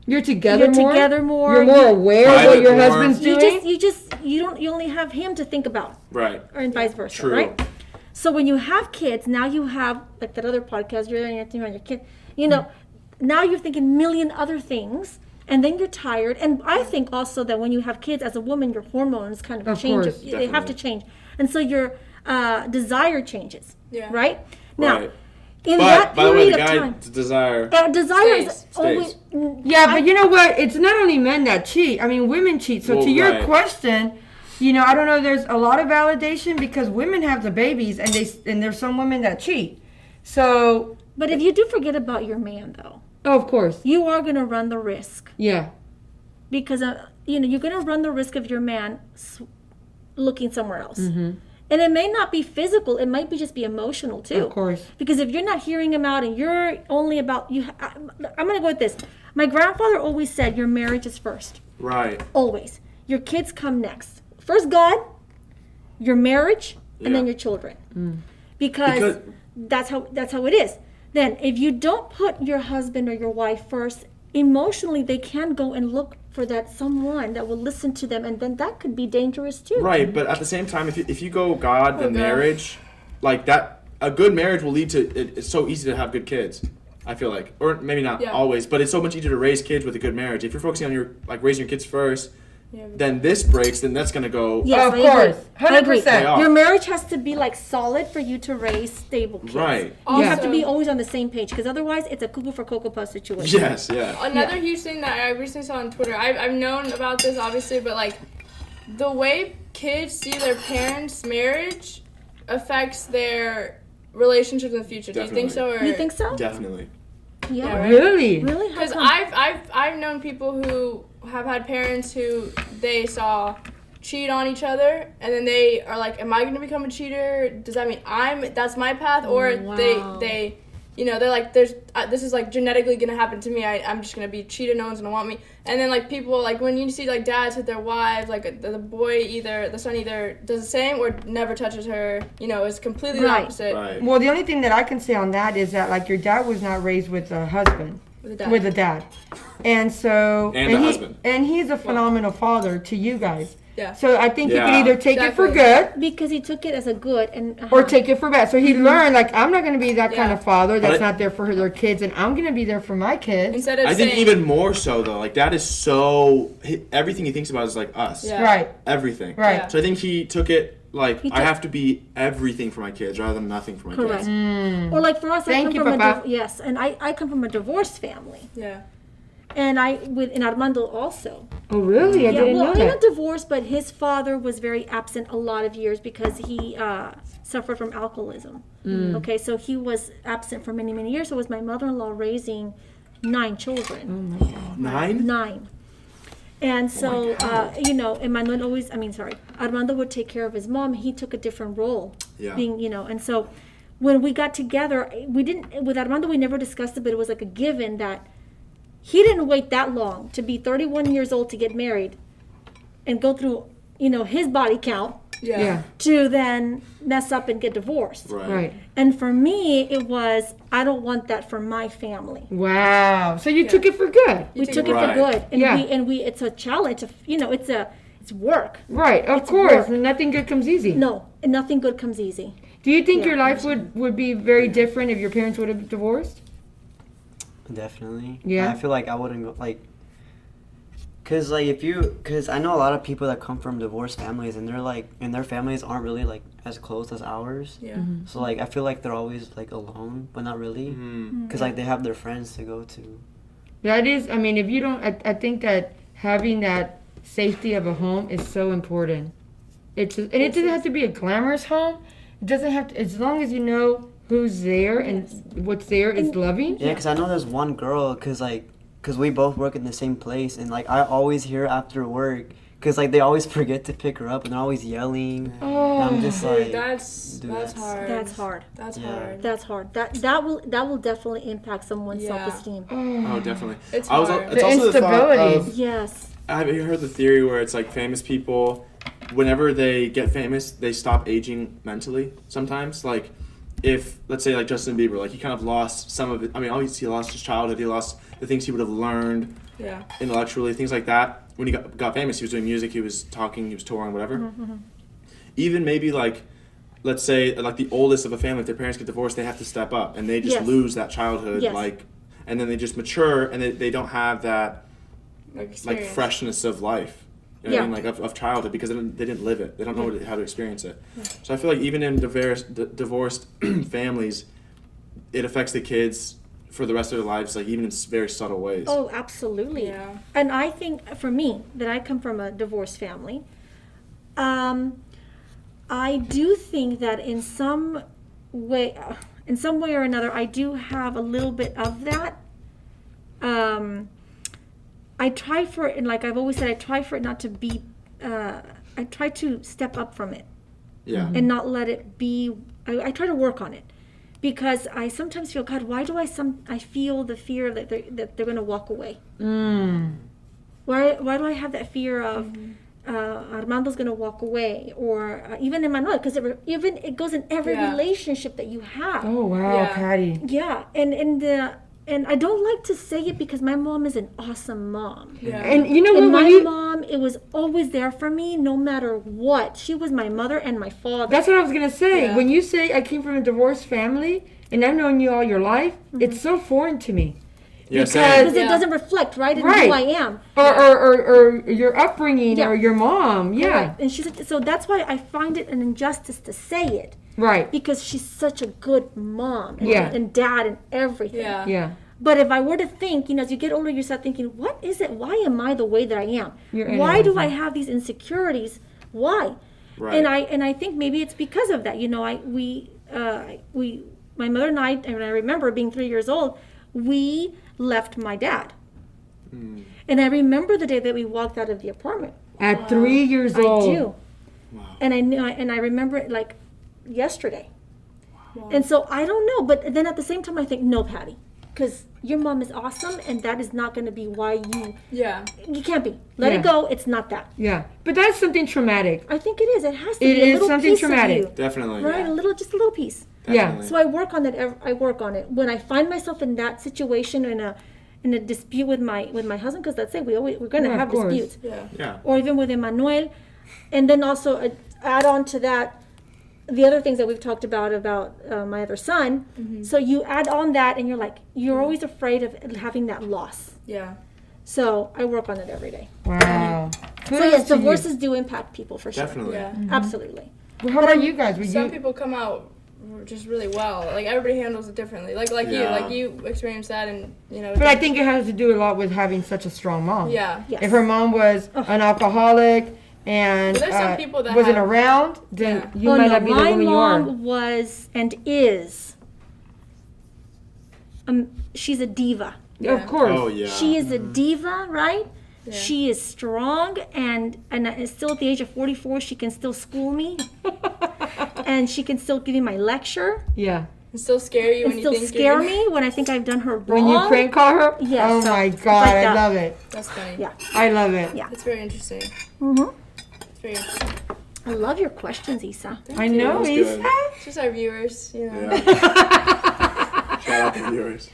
[SPEAKER 1] You're together
[SPEAKER 2] You're
[SPEAKER 1] more.
[SPEAKER 2] together more.
[SPEAKER 1] You're more
[SPEAKER 2] You-
[SPEAKER 1] aware of what
[SPEAKER 6] Private
[SPEAKER 1] your
[SPEAKER 6] more.
[SPEAKER 1] husband's
[SPEAKER 2] You
[SPEAKER 1] doing.
[SPEAKER 2] you only have him to think about,
[SPEAKER 6] Right.
[SPEAKER 2] or and vice versa,
[SPEAKER 6] True.
[SPEAKER 2] right? So when you have kids, now you have, like that other podcast, you're thinking on your kid, now you're thinking a million other things, and then you're tired. And I think also that when you have kids, as a woman, your hormones kind of,
[SPEAKER 1] Of
[SPEAKER 2] change.
[SPEAKER 1] course.
[SPEAKER 2] They have to change. And so your desire changes,
[SPEAKER 4] Yeah.
[SPEAKER 2] right? Now,
[SPEAKER 6] Right.
[SPEAKER 2] in
[SPEAKER 6] But
[SPEAKER 2] that
[SPEAKER 6] by the way,
[SPEAKER 2] period
[SPEAKER 6] the
[SPEAKER 2] of
[SPEAKER 6] guy
[SPEAKER 2] time,
[SPEAKER 6] desire.
[SPEAKER 2] desire is
[SPEAKER 4] Stays.
[SPEAKER 2] always...
[SPEAKER 1] Yeah, but you know what? It's not only men that cheat. I mean, women cheat. So
[SPEAKER 6] Well,
[SPEAKER 1] to your
[SPEAKER 6] right.
[SPEAKER 1] question, I don't know. There's a lot of validation because women have the babies, and there's some women that cheat. So,
[SPEAKER 2] But if you do forget about your man, though,
[SPEAKER 1] oh, of course,
[SPEAKER 2] you are going to run the risk.
[SPEAKER 1] yeah,
[SPEAKER 2] Because you're going to run the risk of your man looking somewhere else, and it may not be physical; it might be just be emotional too.
[SPEAKER 1] of course.
[SPEAKER 2] Because if you're not hearing him out and you're only about you, I'm going to go with this. My grandfather always said, "Your marriage is first,
[SPEAKER 6] Right.
[SPEAKER 2] always. Your kids come next. First God, your marriage, and then
[SPEAKER 6] Yeah.
[SPEAKER 2] your children, because that's how it is. Then, if you don't put your husband or your wife first, emotionally they can go and look for that someone that will listen to them, and then that could be dangerous too.
[SPEAKER 6] Right, but at the same time, if you go God, then
[SPEAKER 4] God.
[SPEAKER 6] marriage, like that, a good marriage will lead to. It's so easy to have good kids. I feel like, or maybe not
[SPEAKER 4] Yeah.
[SPEAKER 6] always, but it's so much easier to raise kids with a good marriage. If you're focusing on raising your kids first,
[SPEAKER 4] Yeah.
[SPEAKER 6] then this breaks, then that's gonna go.
[SPEAKER 2] Yes,
[SPEAKER 1] Of
[SPEAKER 2] I agree.
[SPEAKER 1] course.
[SPEAKER 2] I agree.
[SPEAKER 1] 100%.
[SPEAKER 6] Yeah.
[SPEAKER 2] Your marriage has to be like solid for you to raise stable kids.
[SPEAKER 6] Right.
[SPEAKER 2] You have to
[SPEAKER 4] Also-
[SPEAKER 2] be always on the same page, because otherwise it's a cuckoo for Cocoa Puff situation.
[SPEAKER 6] Yes. Yeah.
[SPEAKER 4] Another huge thing that I recently saw on Twitter, I've known about this obviously, but like the way kids see their parents' marriage affects their relationships in the future. Do you think so? Or?
[SPEAKER 2] You think so?
[SPEAKER 6] Definitely.
[SPEAKER 2] Yeah.
[SPEAKER 4] right?
[SPEAKER 1] Really?
[SPEAKER 2] Really? How
[SPEAKER 4] Because
[SPEAKER 2] come?
[SPEAKER 4] I've known people who have had parents who they saw cheat on each other, and then they are like, am I going to become a cheater? Does that mean that's my path? Or
[SPEAKER 2] Wow.
[SPEAKER 4] they you know, they're like, this is like genetically going to happen to me. I'm just going to be cheated. No one's going to want me. And then like people, like when you see like dads with their wives, like the son either does the same or never touches her, you know, it's completely the
[SPEAKER 2] Right.
[SPEAKER 4] opposite
[SPEAKER 6] Right.
[SPEAKER 1] Well, the only thing that I can say on that is that like your dad was not raised with a husband,
[SPEAKER 4] with a dad.
[SPEAKER 1] with a dad, and so
[SPEAKER 6] And a
[SPEAKER 1] he,
[SPEAKER 6] husband.
[SPEAKER 1] and he's a phenomenal father to you guys.
[SPEAKER 4] Yeah.
[SPEAKER 1] So I think you
[SPEAKER 6] Yeah.
[SPEAKER 1] can either take it for
[SPEAKER 4] Exactly.
[SPEAKER 1] good
[SPEAKER 2] Because he took it as a good and
[SPEAKER 1] or take it for bad. So he learned like I'm not going to be that kind
[SPEAKER 4] Yeah.
[SPEAKER 1] of father that's
[SPEAKER 6] But I-
[SPEAKER 1] not there for their kids, and I'm going to be there for my kids.
[SPEAKER 4] Instead of
[SPEAKER 6] I think
[SPEAKER 4] saying,
[SPEAKER 6] even more so though. Like Dad is so everything he thinks about is like us.
[SPEAKER 4] Yeah.
[SPEAKER 1] Right.
[SPEAKER 6] Everything.
[SPEAKER 1] Right.
[SPEAKER 4] Yeah.
[SPEAKER 6] So I think he took it like
[SPEAKER 2] He
[SPEAKER 6] I
[SPEAKER 2] took-
[SPEAKER 6] have to be everything for my kids rather than nothing for my
[SPEAKER 2] correct.
[SPEAKER 6] kids.
[SPEAKER 2] Or like for us, I
[SPEAKER 1] Thank
[SPEAKER 2] come
[SPEAKER 1] you,
[SPEAKER 2] from
[SPEAKER 1] Papa.
[SPEAKER 2] yes, and I come from a divorced family,
[SPEAKER 4] yeah.
[SPEAKER 2] and in Armando also.
[SPEAKER 1] Oh, really? I
[SPEAKER 2] Yeah,
[SPEAKER 1] didn't
[SPEAKER 2] well,
[SPEAKER 1] know
[SPEAKER 2] he's
[SPEAKER 1] that.
[SPEAKER 2] not divorced, but his father was very absent a lot of years because he suffered from alcoholism. Okay, so he was absent for many, many years. So it was my mother-in-law raising 9 children.
[SPEAKER 6] 9?
[SPEAKER 2] 9. And so, you know, Armando would take care of his mom. He took a different role,
[SPEAKER 6] Yeah.
[SPEAKER 2] being, you know, and so when we got together, with Armando, we never discussed it, but it was like a given that he didn't wait that long to be 31 years old to get married and go through, you know, his body count
[SPEAKER 1] Yeah.
[SPEAKER 2] to then mess up and get divorced.
[SPEAKER 1] Right.
[SPEAKER 2] And for me, it was, I don't want that for my family.
[SPEAKER 1] Wow. So you took it for good.
[SPEAKER 2] We took it
[SPEAKER 6] Right.
[SPEAKER 2] for good, and
[SPEAKER 1] Yeah.
[SPEAKER 2] it's a challenge. You know, it's work.
[SPEAKER 1] Right. Of
[SPEAKER 2] It's
[SPEAKER 1] course.
[SPEAKER 2] work.
[SPEAKER 1] Nothing good comes easy.
[SPEAKER 2] No, and nothing good comes easy.
[SPEAKER 1] Do you think
[SPEAKER 2] Yeah.
[SPEAKER 1] your life would be very different if your parents would have divorced?
[SPEAKER 3] Definitely.
[SPEAKER 1] Yeah.
[SPEAKER 3] I feel like I wouldn't go like. Cause cause I know a lot of people that come from divorced families and they're like, and their families aren't really like as close as ours.
[SPEAKER 4] Yeah.
[SPEAKER 3] So like I feel like they're always like alone, but not really.
[SPEAKER 6] Mm-hmm.
[SPEAKER 3] Cause like they have their friends to go to.
[SPEAKER 1] That is, I mean, if you don't, I think that having that safety of a home is so important. And it doesn't have to be a glamorous home. It doesn't have to, as long as you know who's there and what's there is loving.
[SPEAKER 3] Yeah, cause I know there's one girl, cause we both work in the same place, and like I always hear after work, cause like they always forget to pick her up and they're always yelling.
[SPEAKER 1] Oh.
[SPEAKER 3] And I'm just
[SPEAKER 4] Dude,
[SPEAKER 3] like,
[SPEAKER 4] that's
[SPEAKER 3] dude,
[SPEAKER 4] hard.
[SPEAKER 2] That's hard.
[SPEAKER 4] That's
[SPEAKER 3] Yeah.
[SPEAKER 4] hard.
[SPEAKER 2] That's hard. That will definitely impact someone's
[SPEAKER 4] Yeah.
[SPEAKER 2] self-esteem.
[SPEAKER 6] Oh, definitely.
[SPEAKER 4] It's
[SPEAKER 6] I was.
[SPEAKER 4] hard.
[SPEAKER 6] It's
[SPEAKER 1] The
[SPEAKER 6] also the thought
[SPEAKER 1] instability.
[SPEAKER 6] of.
[SPEAKER 2] Yes.
[SPEAKER 6] Have you heard the theory where it's like famous people, whenever they get famous, they stop aging mentally sometimes? Like, if, let's say, like Justin Bieber, like he kind of lost some of it. I mean, obviously he lost his childhood, he lost the things he would have learned
[SPEAKER 4] Yeah.
[SPEAKER 6] intellectually, things like that. When he got famous, he was doing music, he was talking, he was touring, whatever. Even maybe like, let's say, like the oldest of a family, if their parents get divorced, they have to step up and they just
[SPEAKER 2] Yes.
[SPEAKER 6] lose that childhood,
[SPEAKER 2] Yes.
[SPEAKER 6] like, and then they just mature and they don't have that like
[SPEAKER 4] Experience.
[SPEAKER 6] freshness of life. You know what I
[SPEAKER 2] Yeah.
[SPEAKER 6] mean? Like of childhood because they didn't live it. They don't know how to experience it. So I feel like even in divorced families, it affects the kids for the rest of their lives, like even in very subtle ways.
[SPEAKER 2] Oh, absolutely.
[SPEAKER 4] Yeah.
[SPEAKER 2] And I think for me, that I come from a divorced family, I do think that in some way or another, I do have a little bit of that. I try for it, and like I've always said, I try for it not to be. I try to step up from it
[SPEAKER 6] Yeah.
[SPEAKER 2] and not let it be. I try to work on it because I sometimes feel, God, why do I feel the fear that they're going to walk away? Why do I have that fear of Armando's going to walk away, or even Emmanuel, because it goes in every
[SPEAKER 4] Yeah.
[SPEAKER 2] relationship that you have.
[SPEAKER 1] Oh, wow,
[SPEAKER 4] Yeah.
[SPEAKER 1] Patty.
[SPEAKER 2] Yeah, and I don't like to say it because my mom is an awesome mom.
[SPEAKER 4] Yeah.
[SPEAKER 1] And you know
[SPEAKER 2] And
[SPEAKER 1] what?
[SPEAKER 2] my
[SPEAKER 1] When you,
[SPEAKER 2] mom, it was always there for me no matter what. She was my mother and my father.
[SPEAKER 1] that's what I was going to say.
[SPEAKER 4] Yeah.
[SPEAKER 1] When you say I came from a divorced family and I've known you all your life, it's so foreign to me.
[SPEAKER 6] Yeah,
[SPEAKER 1] because-
[SPEAKER 6] same.
[SPEAKER 2] because it
[SPEAKER 4] Yeah.
[SPEAKER 2] doesn't reflect, right, in
[SPEAKER 1] Right.
[SPEAKER 2] who I am.
[SPEAKER 1] Or your upbringing
[SPEAKER 2] Yeah.
[SPEAKER 1] or your mom. Yeah.
[SPEAKER 2] Correct. And so that's why I find it an injustice to say it,
[SPEAKER 1] Right.
[SPEAKER 2] because she's such a good mom and,
[SPEAKER 1] Yeah.
[SPEAKER 2] and dad and everything.
[SPEAKER 4] Yeah.
[SPEAKER 1] Yeah.
[SPEAKER 2] But if I were to think, as you get older, you start thinking, what is it? Why am I the way that I am?
[SPEAKER 1] You're in
[SPEAKER 2] Why
[SPEAKER 1] it,
[SPEAKER 2] do I
[SPEAKER 1] mhm.
[SPEAKER 2] have these insecurities? Why?
[SPEAKER 6] Right.
[SPEAKER 2] And I think maybe it's because of that. My mother and I remember being 3 years old, we left my dad. And I remember the day that we walked out of the apartment.
[SPEAKER 1] At 3 years
[SPEAKER 2] I
[SPEAKER 1] old.
[SPEAKER 2] do. And I remember it like yesterday. And so I don't know, but then at the same time I think, no, Patty, because your mom is awesome, and that is not going to be why you can't be. Let
[SPEAKER 1] Yeah.
[SPEAKER 2] it go. It's not that.
[SPEAKER 1] Yeah. But that's something traumatic.
[SPEAKER 2] I think it is. It has to
[SPEAKER 1] It
[SPEAKER 2] be a
[SPEAKER 1] is
[SPEAKER 2] little
[SPEAKER 1] something
[SPEAKER 2] piece
[SPEAKER 1] traumatic.
[SPEAKER 2] of you,
[SPEAKER 6] Definitely.
[SPEAKER 2] right? Just a little piece.
[SPEAKER 1] Yeah.
[SPEAKER 2] So I work on that. I work on it when I find myself in that situation in a dispute with my husband, because that's it. We're going to
[SPEAKER 1] Yeah, of
[SPEAKER 2] have
[SPEAKER 1] course.
[SPEAKER 2] disputes,
[SPEAKER 4] Yeah.
[SPEAKER 6] Yeah.
[SPEAKER 2] or even with Emmanuel, and then also add on to that the other things that we've talked about my other son. So you add on that, and you're always afraid of having that loss.
[SPEAKER 4] Yeah.
[SPEAKER 2] So I work on it every day.
[SPEAKER 1] Wow.
[SPEAKER 2] So
[SPEAKER 1] Kudos
[SPEAKER 2] yes,
[SPEAKER 1] to you.
[SPEAKER 2] divorces do impact people for sure.
[SPEAKER 6] Definitely.
[SPEAKER 4] Yeah.
[SPEAKER 2] Absolutely.
[SPEAKER 1] Well, how about you guys? Were
[SPEAKER 4] Some
[SPEAKER 1] you?
[SPEAKER 4] people come out just really well. Like everybody handles it differently. Like
[SPEAKER 6] Yeah.
[SPEAKER 4] you experienced that, and
[SPEAKER 1] But I think it has to do a lot with having such a strong mom.
[SPEAKER 4] yeah.
[SPEAKER 2] Yes.
[SPEAKER 1] If her mom was an alcoholic and
[SPEAKER 4] But there's some people that
[SPEAKER 1] wasn't
[SPEAKER 4] have-
[SPEAKER 1] around, then
[SPEAKER 4] Yeah.
[SPEAKER 1] you might not be the
[SPEAKER 2] my
[SPEAKER 1] woman you are.
[SPEAKER 2] mom was and is. She's a diva.
[SPEAKER 1] Of course.
[SPEAKER 6] Oh yeah.
[SPEAKER 2] She is a diva, right?
[SPEAKER 4] Yeah.
[SPEAKER 2] She is strong, and still at the age of 44, she can still school me, and she can still give me my lecture,
[SPEAKER 1] Yeah.
[SPEAKER 4] And still scare you
[SPEAKER 2] and
[SPEAKER 4] when
[SPEAKER 2] still
[SPEAKER 4] you think
[SPEAKER 2] scare
[SPEAKER 4] you're
[SPEAKER 2] me when I think I've done her wrong.
[SPEAKER 1] When you prank call her?
[SPEAKER 2] Yes.
[SPEAKER 1] Oh
[SPEAKER 2] So,
[SPEAKER 1] my
[SPEAKER 2] it's
[SPEAKER 1] God,
[SPEAKER 2] like
[SPEAKER 1] I
[SPEAKER 2] that.
[SPEAKER 1] love it.
[SPEAKER 4] That's funny.
[SPEAKER 2] Yeah.
[SPEAKER 1] I love it.
[SPEAKER 2] Yeah.
[SPEAKER 4] It's very interesting.
[SPEAKER 2] Mhm.
[SPEAKER 4] It's very interesting.
[SPEAKER 2] I love your questions, Isa.
[SPEAKER 1] I know,
[SPEAKER 6] That was
[SPEAKER 1] Isa.
[SPEAKER 6] good.
[SPEAKER 4] It's just our viewers, you know.
[SPEAKER 6] Yeah. Shout out to the viewers.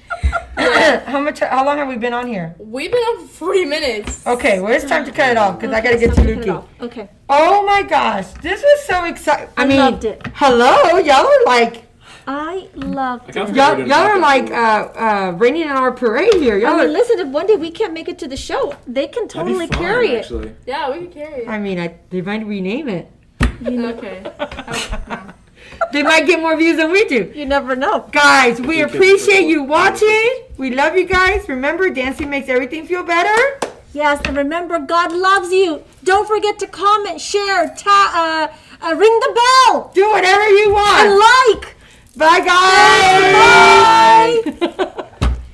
[SPEAKER 1] How long have we been on here?
[SPEAKER 4] We've been on for 40 minutes.
[SPEAKER 1] Okay, well, it's time to cut it off because I
[SPEAKER 2] Okay,
[SPEAKER 1] gotta get
[SPEAKER 2] so
[SPEAKER 1] to
[SPEAKER 2] I'm gonna cut it
[SPEAKER 1] Luki.
[SPEAKER 2] off. Okay.
[SPEAKER 1] Oh my gosh, this was so exciting. I mean,
[SPEAKER 2] loved it.
[SPEAKER 1] Hello, y'all are like,
[SPEAKER 2] I loved it.
[SPEAKER 6] I
[SPEAKER 1] y'all are like raining in our parade here. Y'all
[SPEAKER 2] I
[SPEAKER 1] are.
[SPEAKER 2] mean, listen, if one day we can't make it to the show, they can totally carry it.
[SPEAKER 6] Actually.
[SPEAKER 4] Yeah, we could carry it.
[SPEAKER 1] I mean, they might rename it.
[SPEAKER 4] Okay.
[SPEAKER 1] They might get more views than we do.
[SPEAKER 2] You never know.
[SPEAKER 1] Guys, we
[SPEAKER 6] Thank you.
[SPEAKER 1] appreciate you watching. We love you guys. Remember, dancing makes everything feel better.
[SPEAKER 2] Yes, and remember, God loves you. Don't forget to comment, share, ring the bell,
[SPEAKER 1] Do whatever you
[SPEAKER 2] and
[SPEAKER 1] want.
[SPEAKER 2] like.
[SPEAKER 1] Bye, guys.